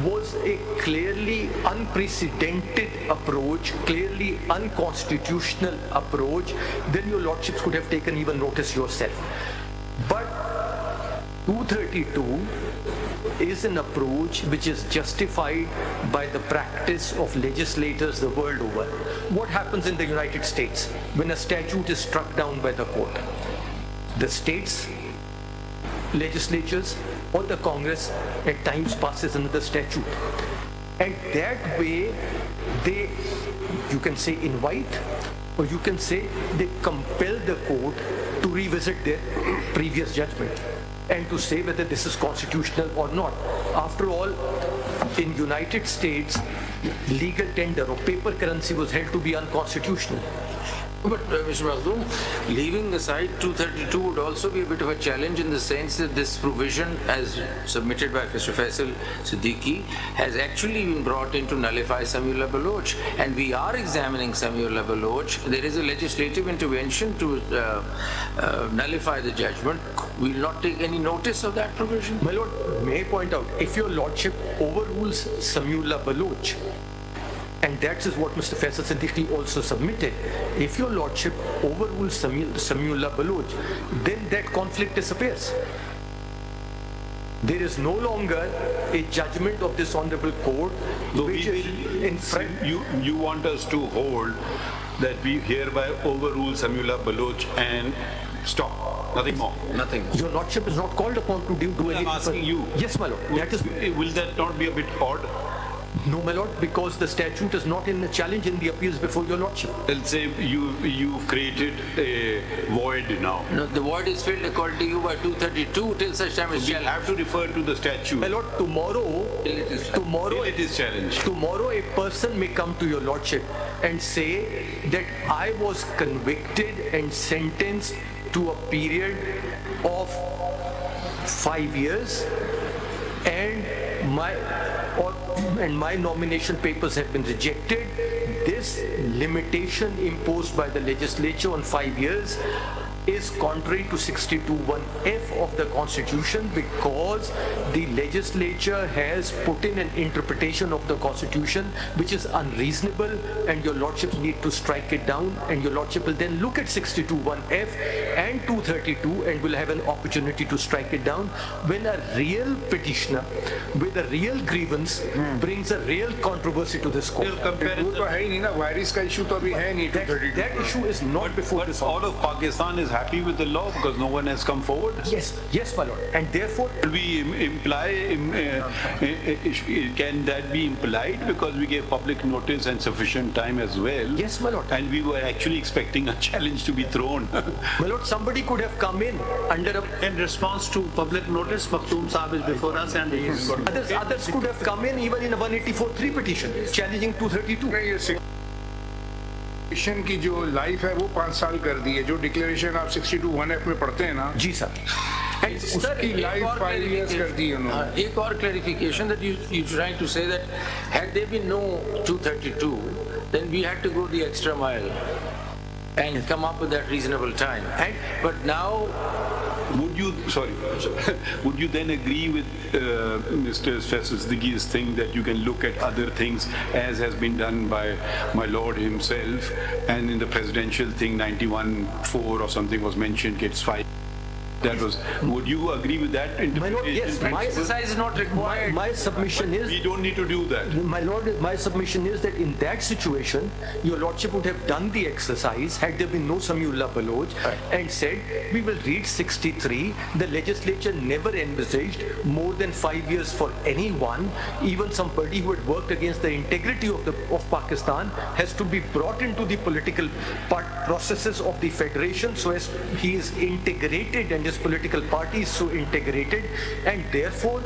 was a clearly unprecedented approach, clearly unconstitutional approach, then your lordships could have taken even notice yourself. But 232 is an approach which is justified by the practice of legislators the world over. What happens in the United States when a statute is struck down by the court? The states, legislatures, or the Congress at times passes another statute. And that way you can say invite, or you can say they compel the court to revisit their previous judgment and to say whether this is constitutional or not. After all, in United States, legal tender or paper currency was held to be unconstitutional. But Mr. Makhdoom, leaving aside 232 would also be a bit of a challenge in the sense that this provision, as submitted by Mr. Faisal Siddiqui, has actually been brought in to nullify Samiullah Baloch. And we are examining Samiullah Baloch. There is a legislative intervention to nullify the judgment. We will not take any notice of that provision. My lord, may I point out, if your lordship overrules Samiullah Baloch, and that is what Mr. Faisal Siddiqui also submitted, if your lordship overrules Samiullah Baloch, then that conflict disappears. There is no longer a judgment of this honorable court which is in front. You want us to hold that we hereby overrule Samiullah Baloch and stop. Nothing more. Nothing more. Your lordship is not called upon to do anything. I'm asking you. Yes, my lord. Will that not be a bit odd? No, my lord, because the statute is not in a challenge in the appeals before your lordship. Let's say you've created a void now. No, the void is filled according to you by 232 till such time as we have to refer to the statute. My lord, tomorrow it is challenged. Tomorrow a person may come to your lordship and say that I was convicted and sentenced to a period of 5 years and my nomination papers have been rejected. This limitation imposed by the legislature on 5 years is contrary to 62(1)(f) of the Constitution, because the legislature has put in an interpretation of the Constitution which is unreasonable, and your lordships need to strike it down, and your lordship will then look at 62(1)(f) and 232 and will have an opportunity to strike it down when a real petitioner with a real grievance brings a real controversy to this court. That issue is not before this court. All of Pakistan is happy with the law because no one has come forward? Yes, my lord. And therefore, can that be implied because we gave public notice and sufficient time as well? Yes, my lord. And we were actually expecting a challenge to be thrown. My lord, somebody could have come in in response to public notice. Makhdoom Saab is before us, and others could have come in even in a 184(3) petition challenging 232. की जो life है वो 5 साल कर दी है, जो declaration आप 62(1)(f) में पढ़ते हैं ना जी सर, उसकी लाइफ 5 years कर दी उन्होंने. एक और clarification that you trying to say that had there been no 232, then we had to go the extra mile and come up with that reasonable time. But now would you then agree with Mr. Siddiqui's thing that you can look at other things as has been done by my Lord himself, and in the presidential thing 91-4 or something was mentioned, gets 5. That was. Would you agree with that interpretation? My lord, yes. My exercise is not required. My submission is. We don't need to do that. My lord, my submission is that in that situation, your lordship would have done the exercise had there been no Samiullah Baloch and said, we will read 63. The legislature never envisaged more than 5 years for anyone, even somebody who had worked against the integrity of Pakistan, has to be brought into the political processes of the federation so as he is integrated and his political party is so integrated, and therefore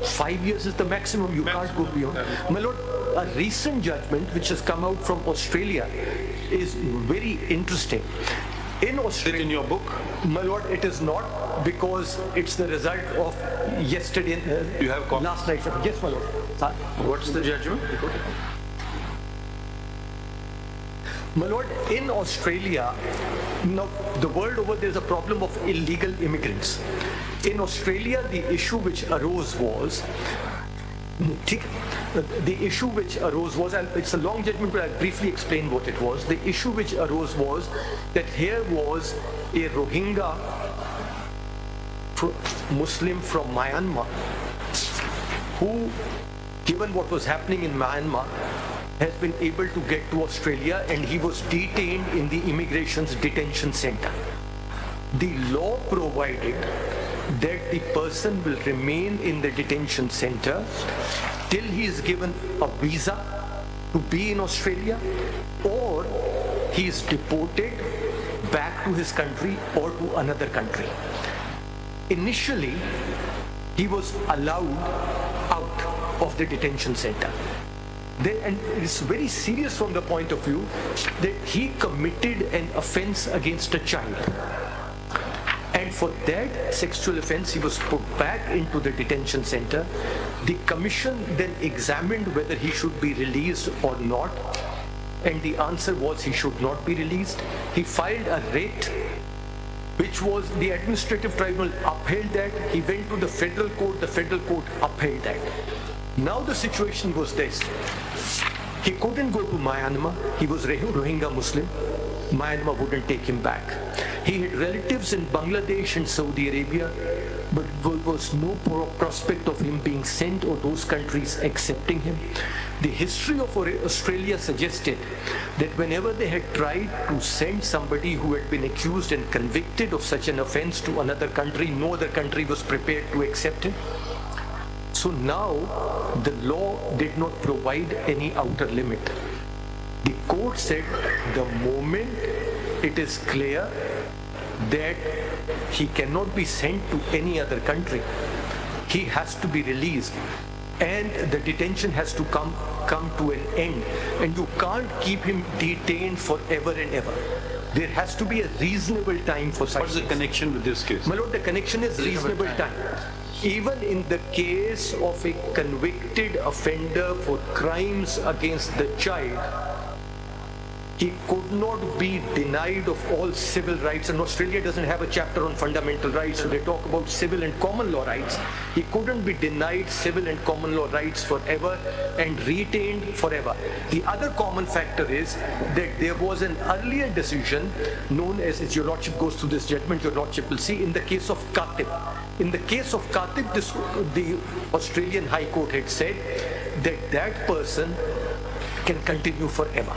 5 years is the maximum. You can't go beyond. My lord, a recent judgment which has come out from Australia is very interesting. In Australia, in your book? My lord, it is not, because it's the result of yesterday. You have last night. Yes, my lord. What's the judgment? My lord, in Australia, now the world over, there's a problem of illegal immigrants. In Australia, the issue which arose was, and it's a long judgment, but I'll briefly explain what it was. The issue which arose was that here was a Rohingya Muslim from Myanmar who, given what was happening in Myanmar, has been able to get to Australia, and he was detained in the immigration's detention center. The law provided that the person will remain in the detention center till he is given a visa to be in Australia, or he is deported back to his country or to another country. Initially, he was allowed out of the detention center. And it's very serious from the point of view that he committed an offense against a child. And for that sexual offense, he was put back into the detention center. The commission then examined whether he should be released or not. And the answer was he should not be released. He filed a writ, which was, the administrative tribunal upheld that. He went to the federal court upheld that. Now the situation was this. He couldn't go to Myanmar. He was Rohingya Muslim. Myanmar wouldn't take him back. He had relatives in Bangladesh and Saudi Arabia, but there was no prospect of him being sent or those countries accepting him. The history of Australia suggested that whenever they had tried to send somebody who had been accused and convicted of such an offense to another country, no other country was prepared to accept him. So now the law did not provide any outer limit. The court said the moment it is clear that he cannot be sent to any other country, he has to be released, and the detention has to come to an end, and you can't keep him detained forever and ever. There has to be a reasonable time for such. What's the connection with this case? My lord, the connection is reasonable time. Even in the case of a convicted offender for crimes against the child, he could not be denied of all civil rights. And Australia doesn't have a chapter on fundamental rights, so they talk about civil and common law rights. He couldn't be denied civil and common law rights forever and retained forever. The other common factor is that there was an earlier decision known as your lordship goes through this judgment, your lordship will see, in the case of Katib. In the case of Katib, the Australian High Court had said that that person can continue forever.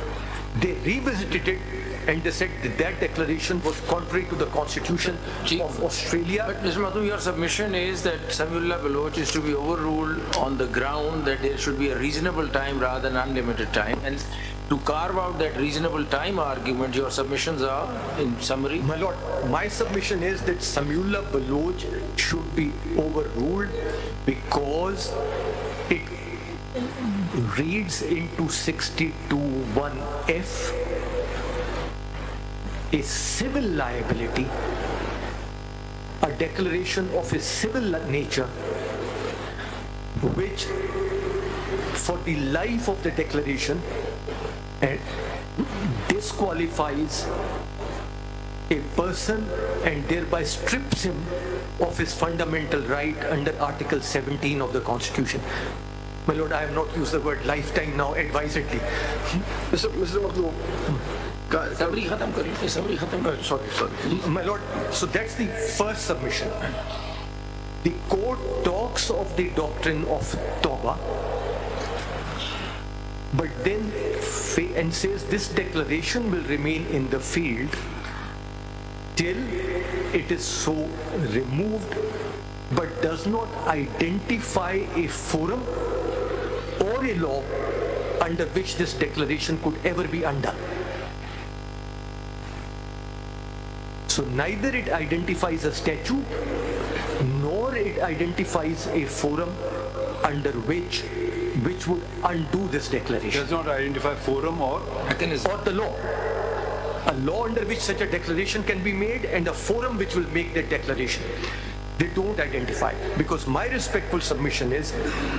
They revisited it and they said that declaration was contrary to the Constitution of Australia. But Mr. Madhu, your submission is that Samiullah Baloch is to be overruled on the ground that there should be a reasonable time rather than unlimited time. And to carve out that reasonable time argument, your submissions are, in summary? My lord, my submission is that Samiullah Baloch should be overruled because it reads into 62(1)(f) a civil liability, a declaration of a civil nature, which for the life of the declaration disqualifies a person and thereby strips him of his fundamental right under Article 17 of the Constitution. My Lord, I have not used the word lifetime now advisedly. Mr. Makhloo. Sorry. My Lord, so that's the first submission. The court talks of the doctrine of Tawbah, but then and says this declaration will remain in the field till it is so removed, but does not identify a forum or a law under which this declaration could ever be undone. So neither it identifies a statute nor it identifies a forum under which would undo this declaration. Does not identify forum or mechanism or the law. A law under which such a declaration can be made and a forum which will make that declaration. They don't identify, because my respectful submission is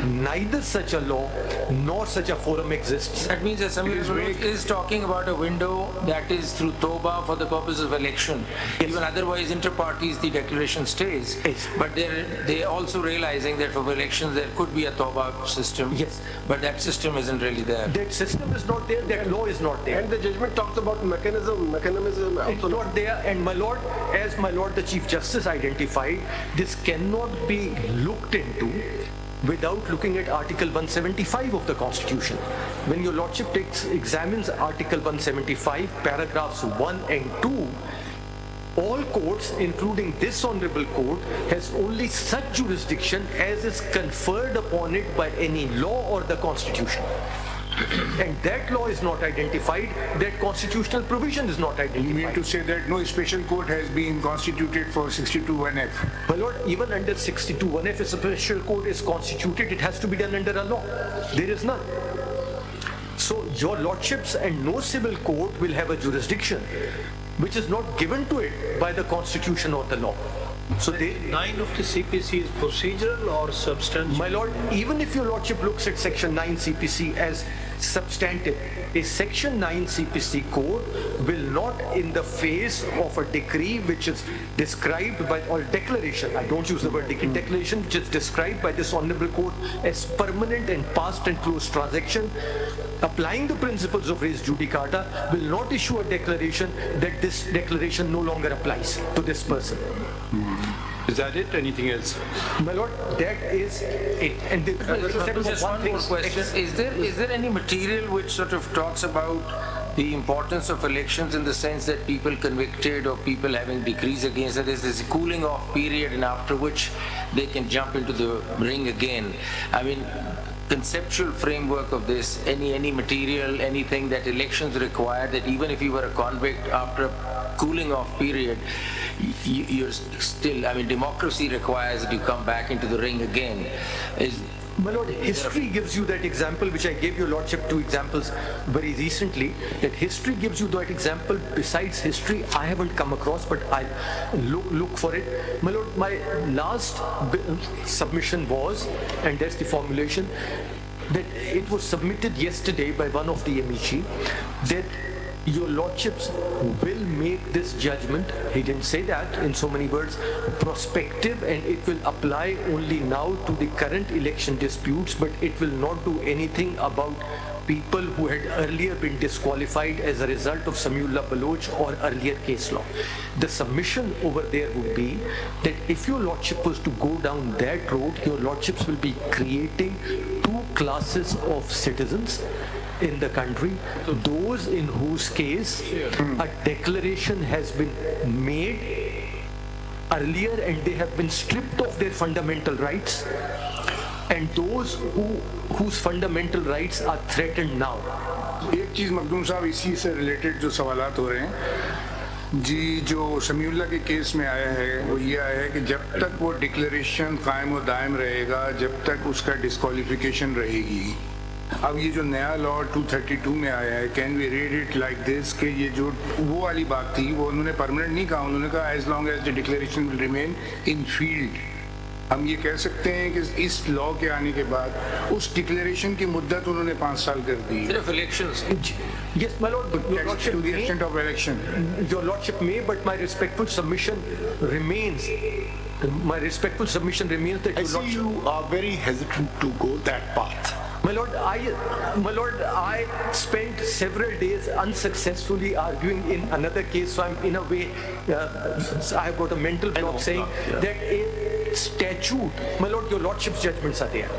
neither such a law nor such a forum exists. That means that somebody is talking about a window that is through Tawbah for the purpose of election. Yes. Even otherwise, inter-parties, the declaration stays. Yes. But they're also realizing that for elections there could be a Tawbah system. Yes. But that system isn't really there. That system is not there, that law is not there. And the judgment talks about mechanism. It's not there, and my Lord, as my Lord the Chief Justice identified, this cannot be looked into without looking at Article 175 of the Constitution. When your Lordship examines Article 175, paragraphs 1 and 2, all courts, including this Honorable Court, has only such jurisdiction as is conferred upon it by any law or the Constitution. And that law is not identified, that constitutional provision is not identified. You mean to say that no special court has been constituted for 62(1)(f)? My Lord, even under 62(1)(f), if a special court is constituted, it has to be done under a law. There is none. So your Lordships and no civil court will have a jurisdiction which is not given to it by the Constitution or the law. So 9 of the CPC is procedural or substantive? My Lord, even if your Lordship looks at Section 9 CPC as substantive, a Section 9 CPC code will not, in the face of a decree which is described by, or declaration, I don't use the word decree, declaration which is described by this Honorable Court as permanent and past and closed transaction, applying the principles of res judicata, will not issue a declaration that this declaration no longer applies to this person. Is that it? Anything else? My Lord, that is it. And just one more question. Is there any material which sort of talks about the importance of elections in the sense that people convicted or people having decrees against it, there's this cooling off period and after which they can jump into the ring again? I mean, conceptual framework of this, any material, anything that elections require, that even if you were a convict after a cooling off period, you're still, I mean, democracy requires that you come back into the ring again. My Lord, history gives you that example, which I gave your Lordship 2 examples very recently, that history gives you that example. Besides history, I haven't come across, but I'll look for it. My Lord, my last submission was, and that's the formulation, that it was submitted yesterday by one of the amici, that your Lordships will make this judgment, he didn't say that in so many words, prospective, and it will apply only now to the current election disputes, but it will not do anything about people who had earlier been disqualified as a result of Samiullah Baloch or earlier case law. The submission over there would be that if your Lordship was to go down that road, your Lordships will be creating two classes of citizens in the country, those in whose case a declaration has been made earlier and they have been stripped of their fundamental rights, and those whose fundamental rights are threatened now. एक चीज मखदूम साहब इसी से related जो सवालात हो रहे हैं जी, जो समीउल्लाह के केस में आया है वो ये आया है कि जब तक वो डिक्लेरेशन कायम और दायम रहेगा, जब तक उसका डिस्क्वालिफिकेशन रहेगी। अब ये जो नया लॉ 232 में आया है, can we read it like this कि ये जो वो वाली बात थी वो उन्होंने परमानेंट नहीं कहा, उन्होंने कहा as long as the declaration will remain in field. हम ये कह सकते हैं कि इस लॉ के आने के बाद उस डिक्लेरेशन की मुद्दत उन्होंने 5 साल कर दी. सिर्फ elections. Yes, my lord, but your lordship To the may, extent of election. your lordship may, but my respectful submission remains. My respectful submission remains that I your see lordship. you are very hesitant to go that path. My lord, I spent several days unsuccessfully arguing in another case, so I'm in a way, I have got a mental block saying that a statute, my lord, your lordship's judgments are there.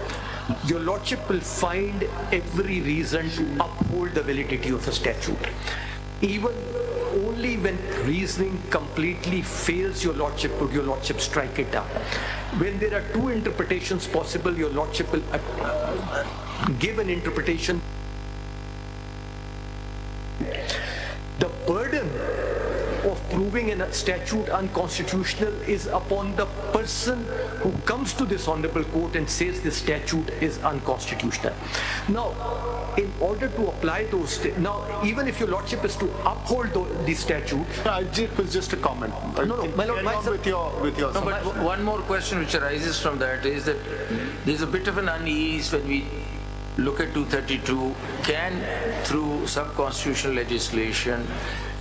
Your lordship will find every reason to uphold the validity of a statute. Even only when reasoning completely fails your lordship, would your lordship strike it down. When there are two interpretations possible, your lordship will give an interpretation. The burden of proving a statute unconstitutional is upon the person who comes to this honorable court and says this statute is unconstitutional. Now, in order to apply those, now even if your lordship is to uphold the statute, It was just a comment. No, my lord, Carry on with your. No, but one more question which arises from that is that there's a bit of an unease when we look at 232. Can, through sub-constitutional legislation,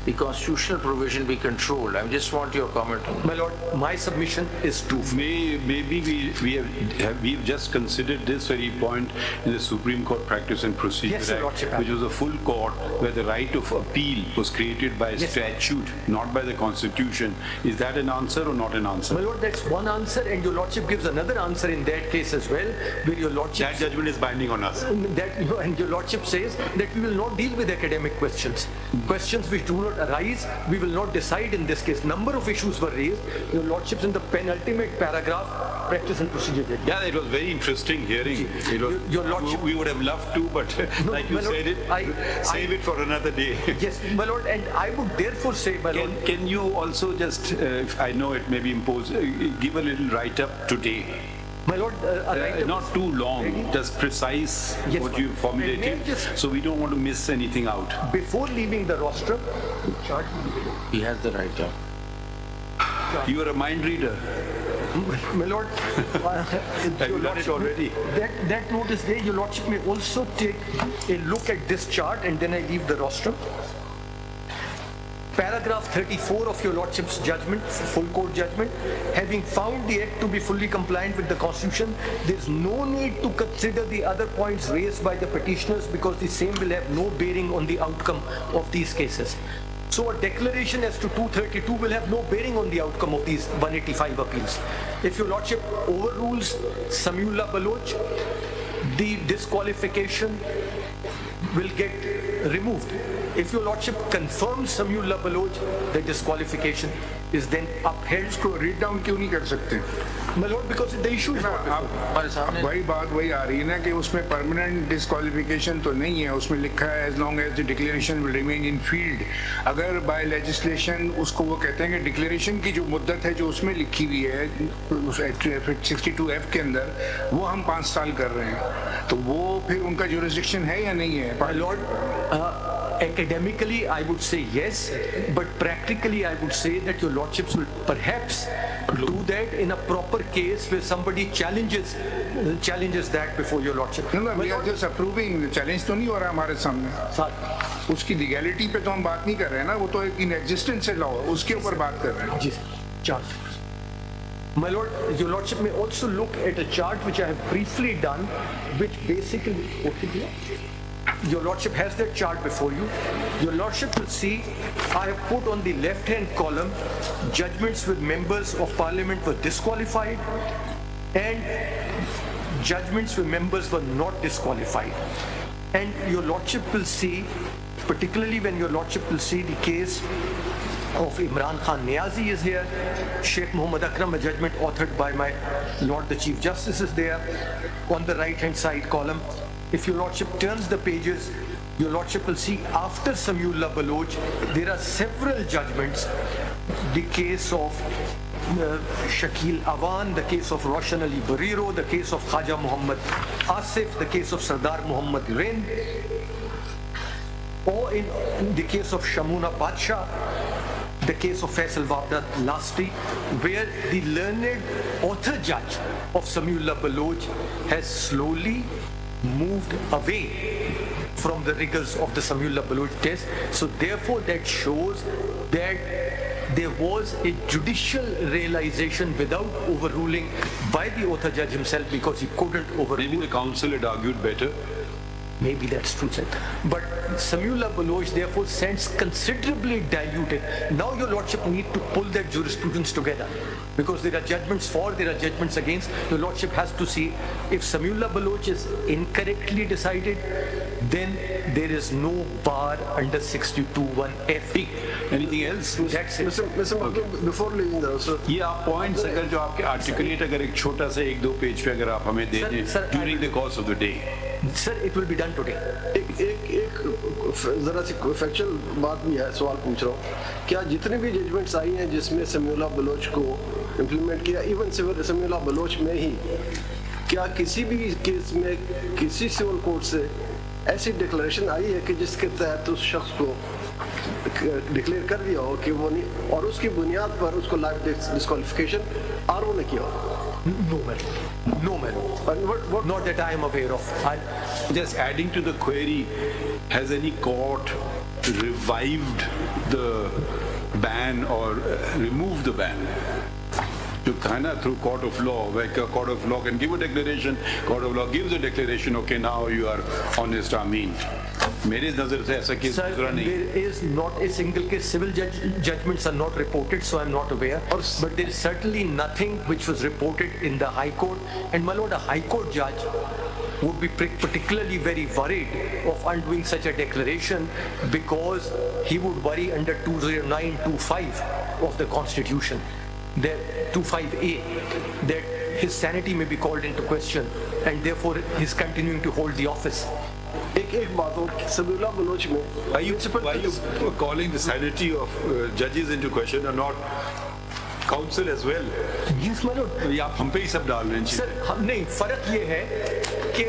the constitutional provision be controlled? I just want your comment on that. my lord, my submission is to. Maybe we've just considered this very point in the Supreme Court Practice and Procedure Yes, Your Act, Lordship. which was a full court where the right of appeal was created by a Yes. statute, not by the Constitution. Is that an answer or not an answer? My lord, that's one answer, and your lordship gives another answer in that case as well, where your lordship That judgment is binding on us. and your lordship says that we will not deal with academic questions. Questions which do not arise, we will not decide in this case. Number of issues were raised. Your lordships in the penultimate paragraph, practice and procedure. Yeah, it was very interesting hearing. It was, Your lordship- we would have loved to, but No, like you my lord, said, save it for another day. Yes, my lord, and I would therefore say, my lord, Can you also just, if I know it may be imposed, give a little write-up today? my lord, a right Not too long, just precise Yes, what ma'am. you formulated, May I just- so we don't want to miss anything out. before leaving the rostrum, He has the right job. You are a mind reader. my lord, Have you done it already? that note is there. Your lordship may also take a look at this chart, and then I leave the rostrum. Paragraph 34 of your lordship's judgment, full court judgment, having found the act to be fully compliant with the constitution, there is no need to consider the other points raised by the petitioners because the same will have no bearing on the outcome of these cases. So a declaration as to 232 will have no bearing on the outcome of these 185 appeals. If your lordship overrules Samiullah Baloch, the disqualification will get removed. If your lordship confirms Samiullah Baloch, the disqualification is then upheld. इसको read down क्यों नहीं कर सकते? My lord, because the issue is not before. अब वही बात वही आ रही है ना कि उसमें परमानेंट डिस्क्वालिफिकेशन तो नहीं है. उसमें लिखा है as long as the declaration will remain in field. अगर बाय लेजिस्लेशन उसको वो कहते हैं कि डिक्लेरेशन की जो मुद्दत है जो उसमें लिखी हुई है 62F के अंदर वो हम 5 साल कर रहे हैं, तो वो फिर उनका जुरिस्डिक्शन है या नहीं है? My lord, academically I would say yes, but practically I would say that your lordships will perhaps do that in a proper case where somebody challenges that before your lordship. No, My we are lord, just approving. Challenge तो नहीं हो रहा हमारे सामने. sir, उसकी legality पे तो हम बात नहीं कर रहे हैं ना, वो तो एक इन एग्जिस्टेंस है लॉ, उसके ऊपर बात कर रहे हैं. जी, chart. My lord, your lordship may also look at a chart which I have briefly done, which basically, your lordship has that chart before you. Your lordship will see I have put on the left hand column judgments with members of parliament were disqualified and judgments where members were not disqualified. And your lordship will see, particularly when your lordship will see the case of Imran Khan Niazi is here, Sheikh Muhammad Akram, a judgment authored by my Lord the Chief Justice is there on the right hand side column. If your lordship turns the pages, your lordship will see after Samiullah Baloch, there are several judgments. The case of Shakil Awan, the case of Roshan Ali Bariro, the case of Khaja Muhammad Asif, the case of Sardar Muhammad Rind, or in the case of Shamuna Badshah, the case of Faisal Wabda last week, where the learned author judge of Samiullah Baloch has slowly moved away from the rigors of the Samiullah Baloch test. So therefore that shows that there was a judicial realization without overruling by the author judge himself, because he couldn't overrule. Maybe the council had argued better. Maybe that's true, sir. But Samiullah Baloch therefore sends considerably diluted. Now your lordship need to pull that jurisprudence together, because there are judgments for, there are judgments against. Your lordship has to see if Samiullah Baloch is incorrectly decided, then there is no bar under 62(1)(f). Anything else? That's it. Mr. Makhloom, before leaving the answer, ये आप points अगर जो आपके articulate अगर एक छोटा सा 1-2 page पे अगर आप हमें दे दें during the course of the day. Sir, it will be done today. एक जरा सी फैक्चुअल बात भी है, सवाल पूछ रहा हूँ. क्या जितनी भी जजमेंट्स आई हैं जिसमें समीउल्लाह बलोच को इम्प्लीमेंट किया, इवन समीउल्लाह बलोच में ही, क्या किसी भी केस में किसी सिविल कोर्ट से ऐसी डिक्लेरेशन आई है कि जिसके तहत उस शख्स को डिक्लेयर कर दिया हो कि वो नहीं, और उसकी बुनियाद पर उसको लाइफ डिस्क्वालिफिकेशन आरओ ने किया हो? No, not that I am aware of. Just adding to the query, has any court revived the ban or removed the ban? To kind of through court of law, where a court of law can give a declaration, court of law gives a declaration, okay, now you are honest, Ameen. मेरे नजर से ऐसा case गुजरा नहीं. There is not a single case. Civil judgments are not reported, so I am not aware. But there is certainly nothing which was reported in the High Court. And my lord, a High Court judge would be particularly very worried of undoing such a declaration, because he would worry under 209(25) of the Constitution, that 25A, that his sanity may be called into question, and therefore he is continuing to hold the office. एक बात और, Samiullah Bloch में Why you calling the sanity of judges into question and not counsel as well? Yes, my lord. ये आप हम पे ही सब डाल रहे हैं. Sir, नहीं, फर्क ये है कि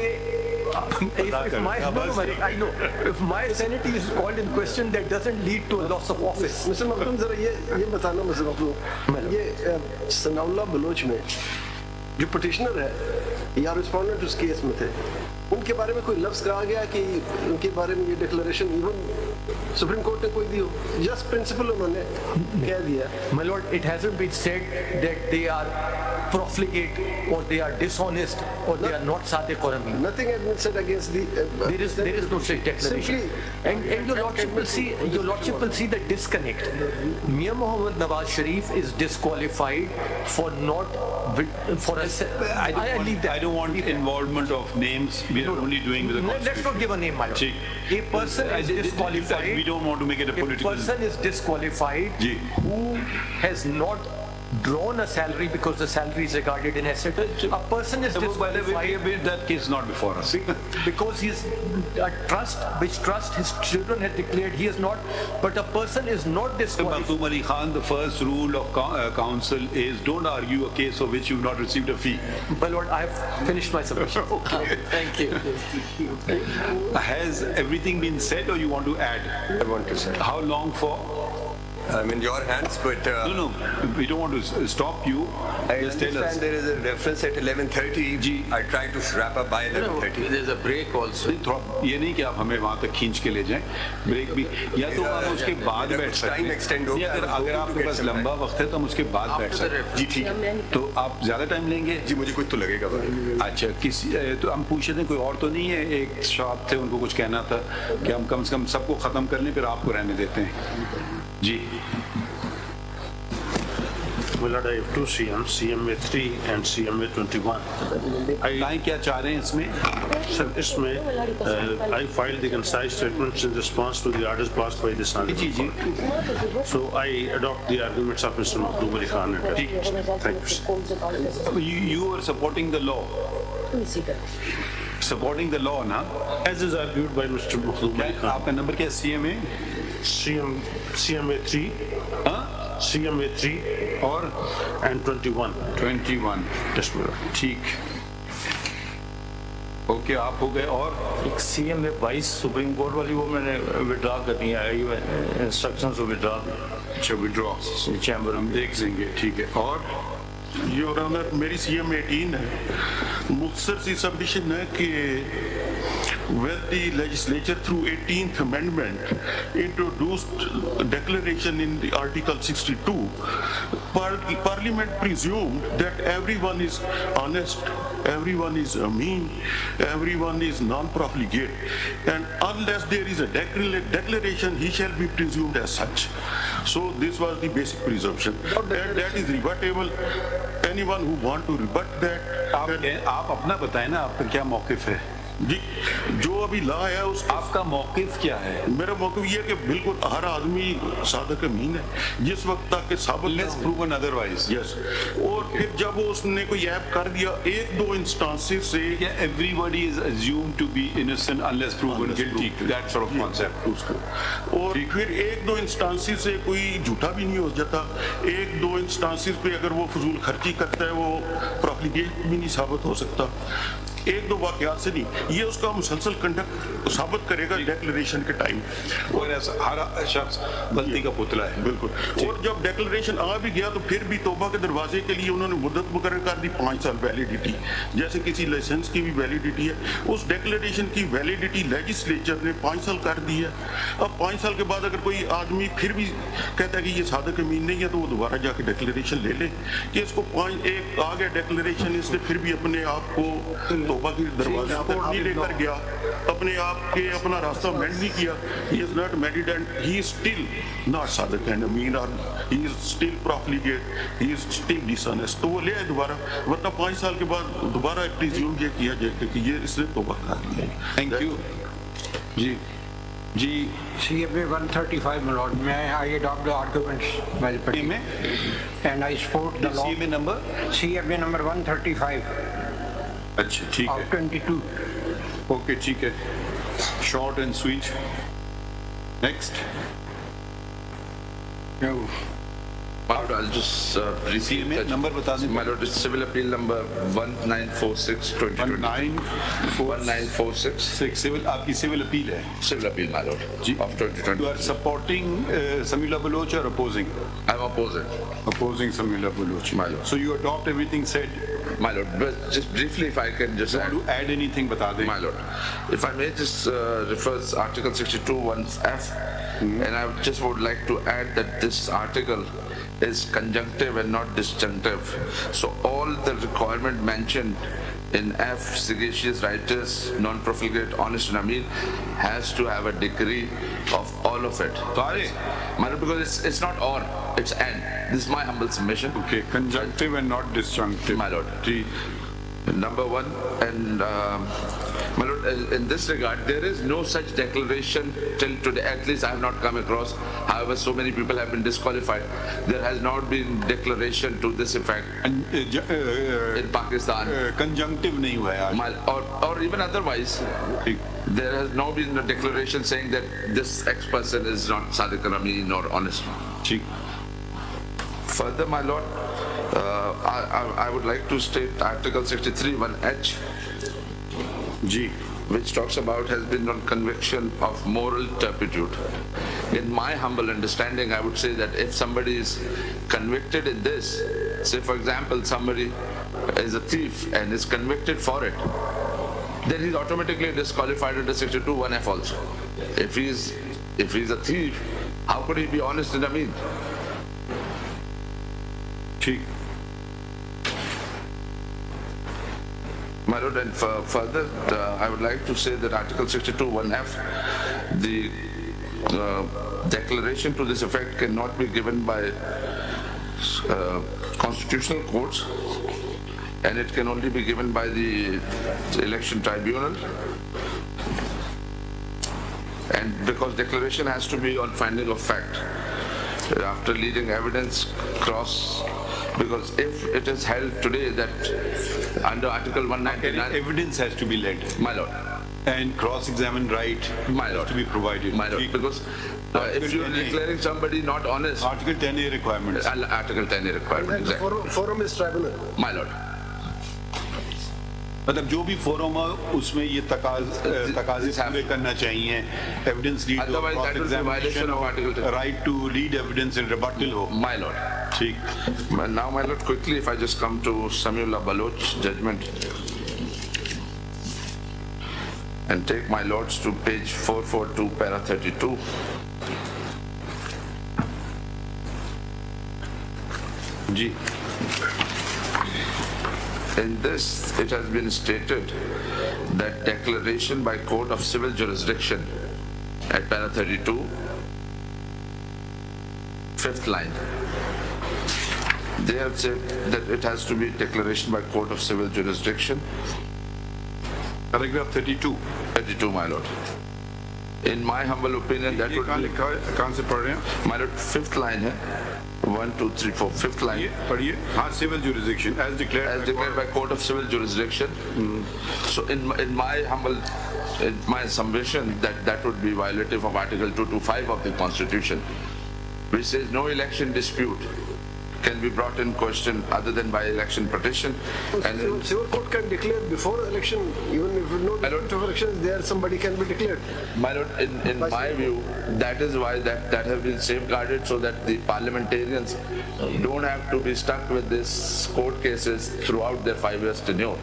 if my sanity is called in question, that doesn't lead to a loss of office. Mr. Makhloom, जरा ये बताना Mr. Makhloom, ये समीउल्लाह बलोच में जो पिटिशनर है या रिस्पोंडेंट उस केस में थे, उनके बारे में कोई लफ्ज कहा गया कि उनके बारे में ये डिक्लेरेशन इवन सुप्रीम कोर्ट ने कोई दी हो? जस्ट प्रिंसिपल उन्होंने कह दिया. My lord, it hasn't been said that they are profligate or they are dishonest or they are not sadiq or amin. Nothing has been said against the. There is no such declaration. And your lordship will see the disconnect. Mian Mohammad Nawaz Sharif is disqualified for not for a. I don't want involvement of names. We are only doing with the Constitution. Let's not give a name, my lord. A person is disqualified. We don't want to make it a political. A person is disqualified who has not drawn a salary because the salary is regarded in asset. A person is disqualified. That case is not before us. Because he's a trust, which trust his children had declared he is not, but a person is not disqualified. Makhloom Ali Khan, the first rule of council is don't argue a case for which you've not received a fee. My lord, I have finished my submission. Okay. Thank you. Has everything been said or you want to add? I want to say. How long for? I'm in your hands, but... No, we don't want to stop you. I Just tell us. understand there is a reference at 11:30. I try to wrap up by 11:30. There's a break also. ये नहीं कि आप हमें वहाँ तक खींच के ले जाएं. ब्रेक भी या तो आप उसके बाद बैठ सकते हैं. अगर आपके पास लंबा वक्त है तो हम उसके बाद बैठ सकते हैं. जी ठीक है. तो आप ज्यादा टाइम लेंगे? जी मुझे कुछ तो लगेगा. अच्छा, किसी तो हम पूछे थे कोई और तो नहीं है? एक शॉप थे, उनको कुछ कहना था कि हम कम से कम सबको खत्म कर लें, फिर आपको रहने देते हैं. जी. Well, I have two CMs, CMA 3 and CMA 21. क्या चाह रहे हैं इसमें? Sir, इसमें I filed the concise statements in response to the orders passed by the Honorable Court. So I adopt the arguments of Mr. Makhloom Ali Khan. Thank you, sir. You are supporting the law. Supporting the law, na? As is argued by Mr. Makhloom Ali Khan. आपका number क्या है? CMA? CMA 3. CMA 3 और and 21. 21. Yes, ठीक. Okay, आप हो गए। और एक सीएम में 22 सुप्रीम कोर्ट वाली वो मैंने विड्रॉ करनी है, इंस्ट्रक्शंस को विड्रॉ। अच्छा, विड्रॉ चैम्बर हम देख लेंगे, ठीक है। और योर ऑनर, मेरी CM 18 है, मुख्तसर सी सबमिशन है कि when the legislature through 18th amendment introduced declaration in the Article 62, Parliament presumed that everyone is honest, everyone is mean, everyone is non-profligate, and unless there is a declaration, he shall be presumed as such. So this was the basic presumption, and that is rebuttable. Anyone who want to rebut that, आप अपना बताएं ना, आपका क्या मौकिफ है जी? जो अभी ला है उस आपका मौकिफ क्या है? मेरा मौकिफ ये है कि बिल्कुल हर आदमी सादक अमीन है जिस वक्त तक के साबित Unless proven otherwise. यस। और फिर जब उसने कोई ऐप कर दिया एक दो इंस्टांसेस से, everybody is assumed to be innocent unless proven guilty. That sort of concept. और फिर एक दो इंस्टांसेस से कोई झूठा भी नहीं हो जाता, एक दो इंस्टांसेस पे अगर वो फजूल खर्ची करता है वो प्रॉफिटेट भी नहीं साबित हो सकता, एक दो वाकयात से नहीं, ये उसका मुसलसल कंडक्ट साबित करेगा डिक्लेरेशन के टाइम। और ऐसा हर शख्स गलती का पुतला है, बिल्कुल। और जब डिक्लेरेशन आ भी गया तो फिर भी तौबा के दरवाजे के लिए उन्होंने मुद्दत मुकर्रर कर दी 5 साल वैलिडिटी, जैसे किसी लाइसेंस की भी वैलिडिटी है, उस डिक्लेरेशन की वैलिडिटी लेजिस्लेचर ने 5 साल कर दी है। अब 5 साल के बाद अगर कोई आदमी फिर भी कहता है कि ये सादक अमीन नहीं है तो वो दोबारा जाके डिक्लेरेशन ले ले कि इसको 1 आ गया डिक्लेरेशन, इसने फिर भी अपने आप को तौबा के दरवाजे तक नहीं लेकर गया, अपने आप के अपना रास्ता मेंट नहीं किया, he is not married and he is still not Sadiq and अमीन, और he is still profligate, he is still dishonest, तो वो ले आए दोबारा, वरना 5 साल के बाद दोबारा प्रिज्यूम ये किया जाए कि ये इसने तौबा कर लिया। Thank you ji. CFA 135, my lord. May I adopt the arguments while putting and I support the law. CFA number? CFA number 135. अच्छा, ठीक है। 22. ओके, ठीक है। Short and sweet. Next. I'll just receive that. Number बता दें। My lord, it's civil appeal number 1946/2020. 1946. Civil, आपकी civil appeal है? Civil appeal, my lord. जी। Of 2020. You are supporting Samila Baloch or opposing? I'm opposing. Opposing Samila Baloch. My lord. So you adopt everything said? My lord, but just briefly, if I can just add. Want to add anything? बता दें। My lord, if I may just refers Article 62(1)(f), and I just would like to add that this article is conjunctive and not disjunctive. So all the requirement mentioned in F, sagacious, righteous, non-profligate, honest and amin, has to have a degree of all of it. Sorry, because it's not or, it's and. This is my humble submission. Okay, conjunctive and not disjunctive. My lord. Number one, and my lord, in this regard, there is no such declaration till today. At least I have not come across. However, so many people have been disqualified. There has not been declaration to this effect in Pakistan. Conjunctive नहीं हुआ है आज. Or even otherwise, there has not been a declaration saying that this X person is not Sadiq Rami nor honest. Further, my lord, I would like to state Article 63(1)(h), which talks about has been on conviction of moral turpitude. In my humble understanding, I would say that if somebody is convicted in this, say for example, somebody is a thief and is convicted for it, then he's automatically disqualified under 62(1)(f) also. If he's a thief, how could he be honest and amin? My lord, and further, I would like to say that Article 62(1)(f), the declaration to this effect cannot be given by constitutional courts, and it can only be given by the election tribunal. And because declaration has to be on finding of fact, after leading evidence cross. Because if it is held today that under Article 199... Evidence has to be led. My lord. And cross-examined right has to be provided. My lord. Because if you are declaring somebody not honest... Article 10A requirements. Article 10A requirement, exactly. Forum is tribunal. My lord. मतलब जो भी forum हो उसमें ये तकाजे पूरे करना चाहिए, evidence read हो, क्रॉस एग्जामिनेशन हो, right to lead evidence in rebuttal हो. My lord. ठीक. Now, my lord, quickly, if I just come to Samiullah Baloch judgment and take my lords to page 442, para 32. जी. In this, it has been stated that declaration by court of civil jurisdiction at para 32, fifth line. They have said that it has to be declaration by court of civil jurisdiction. Paragraph 32. 32, my lord. In my humble opinion, that would be... कहाँ से पढ़ रहे हैं? My lord, fifth line है. 1, 2, 3, 4, fifth line. पढ़िए. हाँ, civil jurisdiction as declared by court of civil jurisdiction. So in my submission, that would be violative of Article 225 of the Constitution, which says no election dispute can be brought in question other than by election petition. And civil court can declare before election, even if no dispute of elections, there somebody can be declared. My lord, in my view, that is why that has been safeguarded, so that the parliamentarians don't have to be stuck with these court cases throughout their 5 years tenure.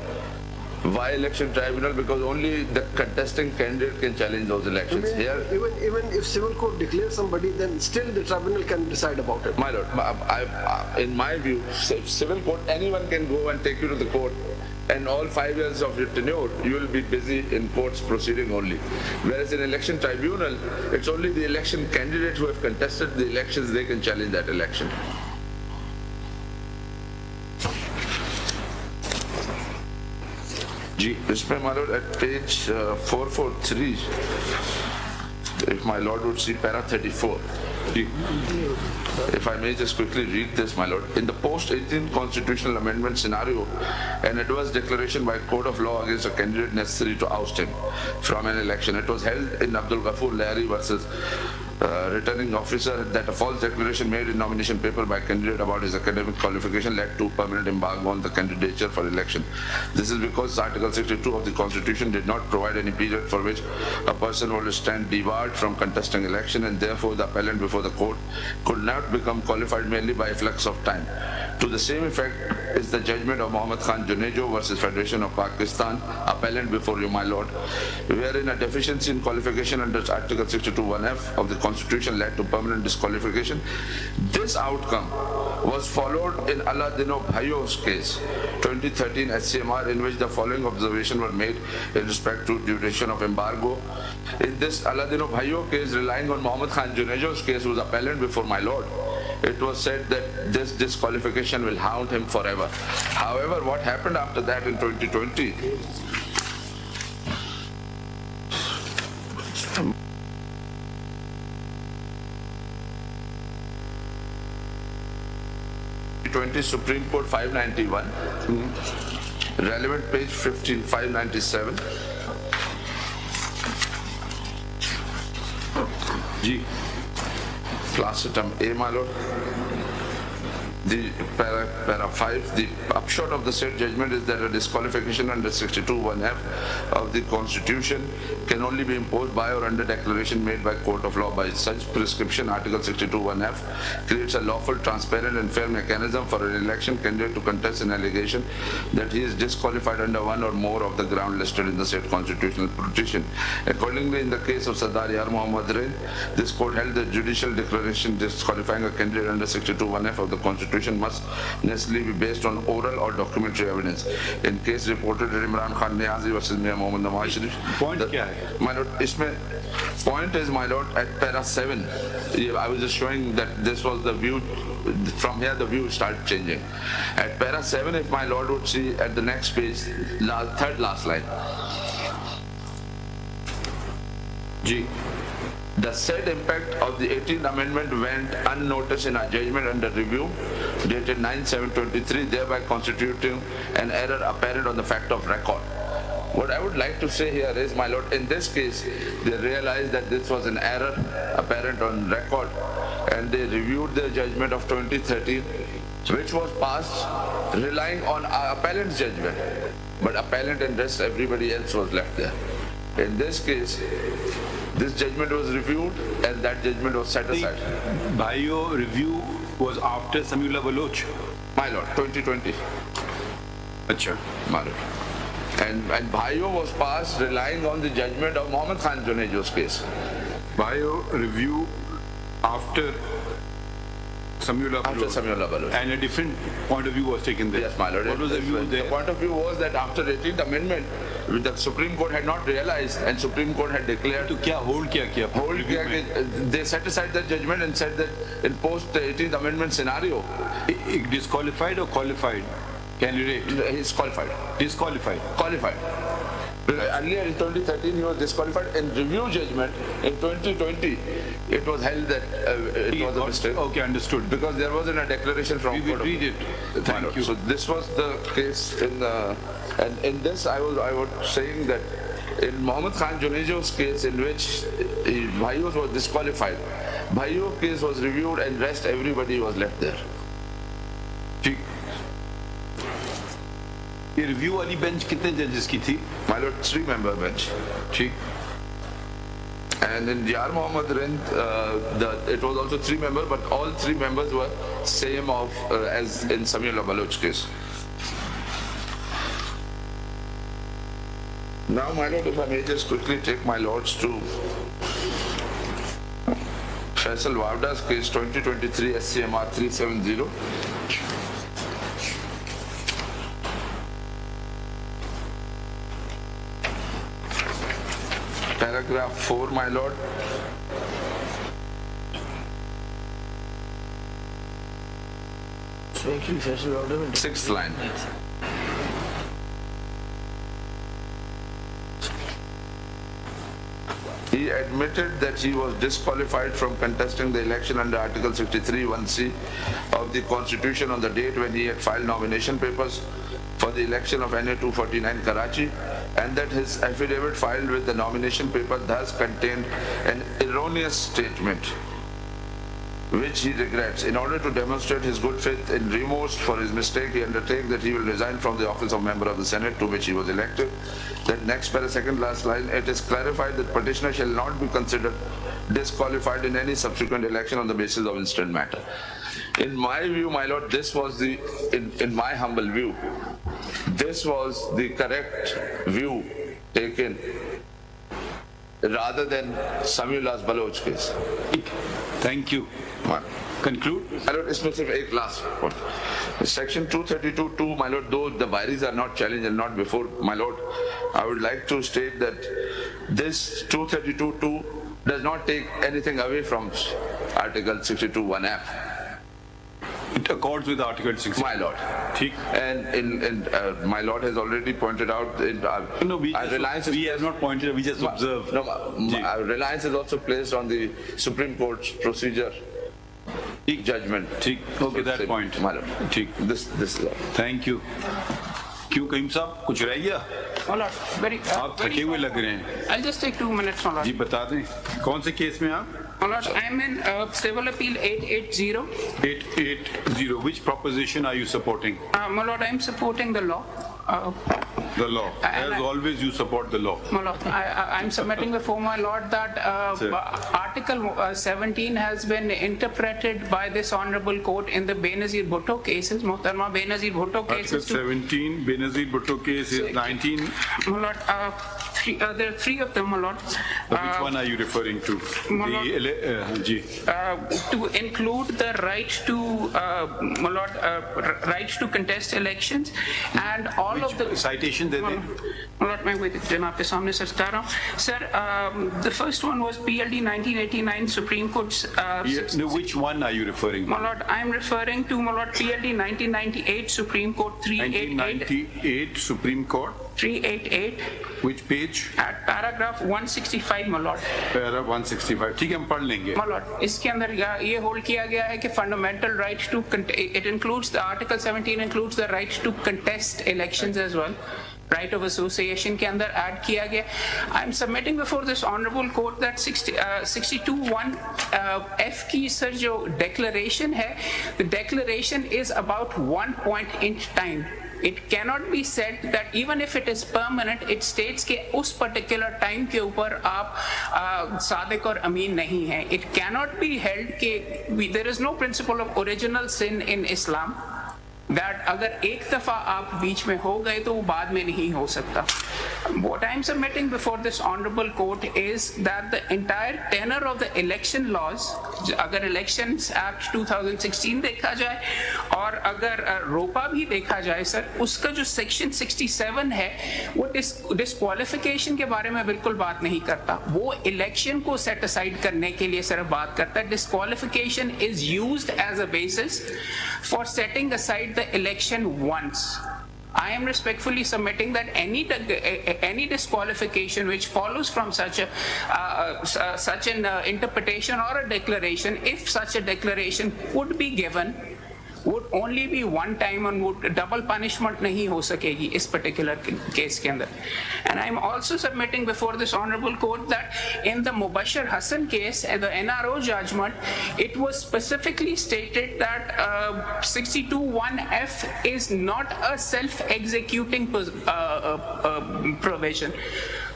Why election tribunal? Because only the contesting candidate can challenge those elections. Even if civil court declares somebody, then still the tribunal can decide about it. My lord, in my view, if civil court, anyone can go and take you to the court, and all 5 years of your tenure, you will be busy in courts proceeding only. Whereas in election tribunal, it's only the election candidates who have contested the elections, they can challenge that election. Isme, my lord, at page 443, if my lord would see para 34. If I may just quickly read this, my lord. In the post-18 constitutional amendment scenario, an adverse declaration by court of law against a candidate necessary to oust him from an election. It was held in Abdul Ghaffur Lahiri versus returning officer that a false declaration made in nomination paper by a candidate about his academic qualification led to permanent embargo on the candidature for election. This is because Article 62 of the Constitution did not provide any period for which a person would stand debarred from contesting election, and therefore the appellant before the court could not become qualified merely by efflux of time. To the same effect is the judgment of Mohammad Khan Junejo versus Federation of Pakistan, appellant before you, my lord, wherein a deficiency in qualification under Article 62(1)(f) of the Constitution led to permanent disqualification. This outcome was followed in Aladino Bhayo's case, 2013 SCMR, in which the following observations were made in respect to duration of embargo. In this Aladino Bhayo case, relying on Mohammad Khan Junejo's case, who was appellant before my lord, it was said that this disqualification will haunt him forever. However, what happened after that in 2020? Supreme Court 591, relevant page 15, 597. G. Class item A, my lord. The para 5, the upshot of the said judgment is that a disqualification under 62(1)(f) of the Constitution can only be imposed by or under declaration made by court of law. By such prescription, Article 62(1)(f) creates a lawful, transparent and fair mechanism for an election candidate to contest an allegation that he is disqualified under one or more of the ground listed in the said constitutional petition. Accordingly, in the case of Sardar Yar Mohammad Rain, this court held that judicial declaration disqualifying a candidate under 62(1)(f) of the Constitution must necessarily be based on oral or documentary evidence. In case reported at Imran Khan Niazi versus Mia Mohammad Nawaz Sharif. Point kya hai? My lord, point is, my lord, at para 7, I was just showing that this was the view. From here, the view started changing. At para 7, if my lord would see at the next page, third last line. G. The said impact of the 18th amendment went unnoticed in our judgment under review dated 9/7/23, thereby constituting an error apparent on the fact of record. What I would like to say here is, my lord, in this case, they realized that this was an error apparent on record, and they reviewed their judgment of 2013 which was passed relying on our appellant's judgment, but appellant and rest everybody else was left there. In this case, this judgment was reviewed and that judgment was set aside. Bhaiyo review was after Samiullah Baloch? My lord, 2020. Acha. My lord. And Bhaiyo was passed relying on the judgment of Mohammed Khan Junejo's case. Bhaiyo review after Samiullah Baloch. After Samiullah Baloch. And a different point of view was taken there. Yes, my lord. What was the view there? The point of view was that after 18th Amendment, the Supreme Court had not realized and Supreme Court had declared. So kya hold kiya? Hold kiya, they set aside that judgment and said that in post 18th Amendment scenario. Disqualified or qualified candidate? He's qualified. Disqualified? Qualified. Earlier in 2013 he was disqualified. In review judgment in 2020 it was held that it was a mistake. Okay, understood. Because there wasn't a declaration from we will read it. Thank you. So this was the case and in this I was saying that in Mohammed Khan Junejo's case, in which Bhaiyo was disqualified, Bhaiyo case was reviewed and rest everybody was left there. ये review वाली bench कितने जजेस की थी? My lord, 3-member bench. ठीक. And in Diyar Mohammed Rind, it was also 3-member, but all 3 members were same as in Samiullah Baloch case. Now, my lord, if I may just quickly take my lords to Faisal Wavda's case, 2023 SCMR 370. Paragraph 4, my lord. Sixth line. He admitted that he was disqualified from contesting the election under Article 63(1)(c) of the Constitution on the date when he had filed nomination papers for the election of NA 249 Karachi, and that his affidavit filed with the nomination paper thus contained an erroneous statement, which he regrets. In order to demonstrate his good faith and remorse for his mistake, he undertakes that he will resign from the office of member of the Senate to which he was elected. Then next para, second last line, it is clarified that petitioner shall not be considered disqualified in any subsequent election on the basis of instant matter. In my view, my lord, this was in my humble view, this was the correct view taken rather than Samiullah's Baloch case. Thank you. Conclude. My lord, इसमें सिर्फ एक last point. Section 232(2), my lord, though the violations are not challenged and not before, my lord, I would like to state that this 232(2) does not take anything away from Article 62(1)(f). It accords with Article 60. My lord. And my lord has already pointed out. No, we have not pointed. We just observe. No, reliance is also placed on the Supreme Court's procedure judgment. Okay, that point. My lord. This is all. Thank you. क्यों कहीम साहब कुछ रह गया? आप थके हुए लग रहे हैं. I'll just take 2 minutes, my lord. जी बता दें कौन से केस में आप? My lord, I'm in Civil Appeal 880. 880. Which proposition are you supporting? My lord, I'm supporting the law. The law. As always, you support the law. My lord, I'm submitting before my lord that Article 17 has been interpreted by this honorable court in the Benazir Bhutto cases. Mohtarma Benazir Bhutto cases. Article 17, Benazir Bhutto case is 19. My lord, there are 3 of them, my lord. Which one are you referring to? To include the right to, my lord, rights to contest elections and all of the citation दे दें. My lord, मैं वही जनाब के सामने sir बता रहा हूँ. Sir, the first one was PLD 1989 Supreme Court's. Which one are you referring to? My lord, I'm referring to, my lord, PLD 1998 Supreme Court 388. 1998 Supreme Court. 388. Which page? At paragraph 165, my lord. Paragraph 165. ठीक है हम पढ़ लेंगे. My lord, इसके अंदर ये hold किया गया है कि fundamental right to it includes the Article 17 includes the right to contest elections as well. Right of association के अंदर ऐड किया गया. I am submitting before this honourable court that 62(1)(f) की सर जो डिक्लेरेशन है, the declaration is about 1 point in time. It cannot be said that even if it is permanent, it states कि उस particular time के ऊपर आप सादिक और अमीन नहीं हैं. It cannot be held कि there is no principle of original sin in Islam. That अगर एक दफा आप बीच में हो गए तो वो बाद में नहीं हो सकता. What I am submitting before this honorable court is that the entire tenor of the election laws, अगर Elections Act 2016 देखा जाए और अगर रोपा भी देखा जाए सर, उसका जो सेक्शन 67 है वो डिस्क्वालिफिकेशन के बारे में बिल्कुल बात नहीं करता. वो इलेक्शन को सेट असाइड करने के लिए सर बात करता है. Disqualification is used as a basis for setting aside the election once. I am respectfully submitting that any disqualification which follows from such an interpretation or a declaration, if such a declaration would be given, would only be one time and would double punishment नहीं हो सकेगी इस particular case के अंदर. And I am also submitting before this honorable court that in the Mubashir Hassan case, the NRO judgment, it was specifically stated that 62(1)(f) is not a self-executing provision.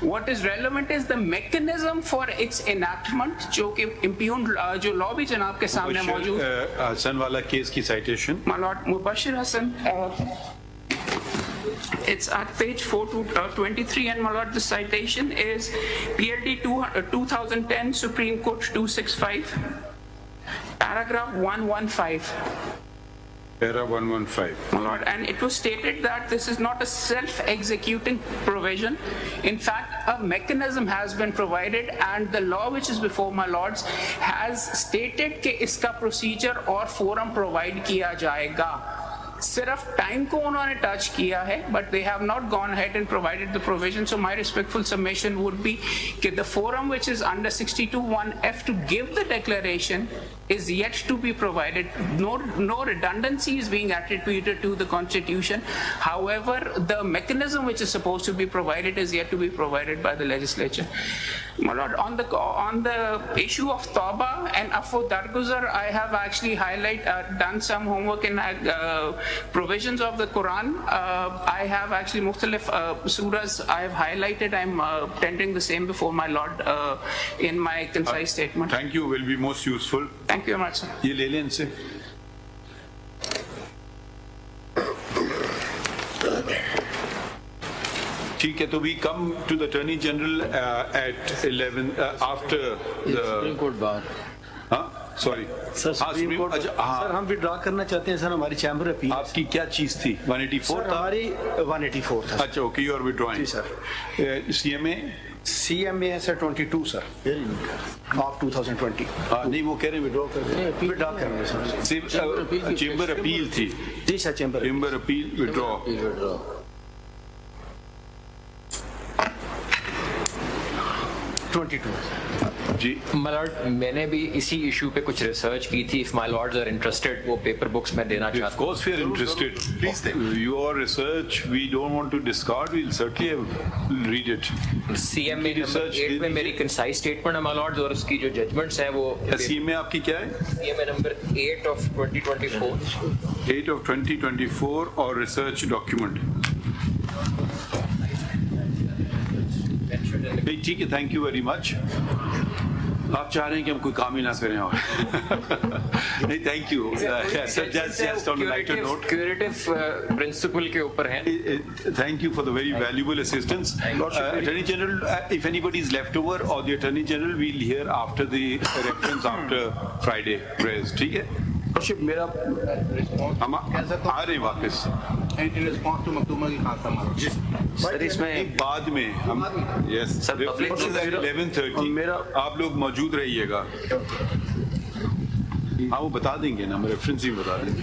What is relevant is the mechanism for its enactment, जो कि impugned जो law भी जनाब के सामने मौजूद. हसन वाला case की citation. My Lord, Mubashir Hassan, it's at page 423, and my Lord, the citation is PLD 2010 Supreme Court 265, paragraph 115. Para 115. My Lord, and it was stated that this is not a self-executing provision. In fact, a mechanism has been provided, and the law which is before my lords has stated कि इसका procedure और forum provide किया जाएगा. सिर्फ time को उन्होंने touch किया है, but they have not gone ahead and provided the provision. So my respectful submission would be that the forum which is under 62(1)(f) to give the declaration is yet to be provided. No redundancy is being attributed to the Constitution. However, the mechanism which is supposed to be provided is yet to be provided by the legislature. My Lord, on the issue of Tawbah and Afu Darguzar, I have actually done some homework in provisions of the Quran. I have actually mukhtalif surahs I have highlighted. I'm tendering the same before my Lord in my concise statement. Thank you, will be most useful. Thank you very much, sir. ये ले लें इनसे. ठीक है, तो we come to the Attorney General at 11 after the Supreme Court bar. हाँ, sorry. Sir supreme court sir हम withdraw करना चाहते हैं सर. हमारी चैम्बर अपील. आपकी क्या चीज थी? 184 था. हमारी 184 था. अच्छा, ओके, यू आर विड्रॉइंग. जी सर. CMA है सर 22 सर ऑफ 2020. नहीं, वो कह रहे हैं विड्रॉ कर रहे हैं. विड्रॉ कर रहे हैं सर. चैम्बर अपील थी. जी सर, चैम्बर अपील विड्रॉ. जी माय लॉर्ड, मैंने भी इसी इशू पे कुछ रिसर्च की थी. If my lords are interested, वो पेपर बुक्स में देना चाहता हूं. Of course we are interested. Please, your research we don't want to discard. We will certainly read it. CMA number 8 में मेरी कंसाइज स्टेटमेंट है माय लॉर्ड्स, और उसकी जो जजमेंट्स हैं वो सीएमए आपकी क्या है? सीएमए नंबर 8 ऑफ 2024 और रिसर्च डॉक्यूमेंट. ठीक है, थैंक यू वेरी मच. आप चाह रहे हैं कि हम कोई काम ही ना करें और नहीं, थैंक यू. क्यूरेटिव प्रिंसिपल के ऊपर है. Thank you for the very valuable assistance. Attorney general, if anybody is left over और the attorney general will hear after the reference after Friday prayers. ठीक है, मेरा हम आ रहे वापस इन रिस्पॉन्स टू मखदूमा की खासा सर. इसमें बाद में हम यस सर 11:30 मेरा आप लोग मौजूद रहिएगा. हाँ, वो बता देंगे ना, हम रेफरेंस ही बता देंगे.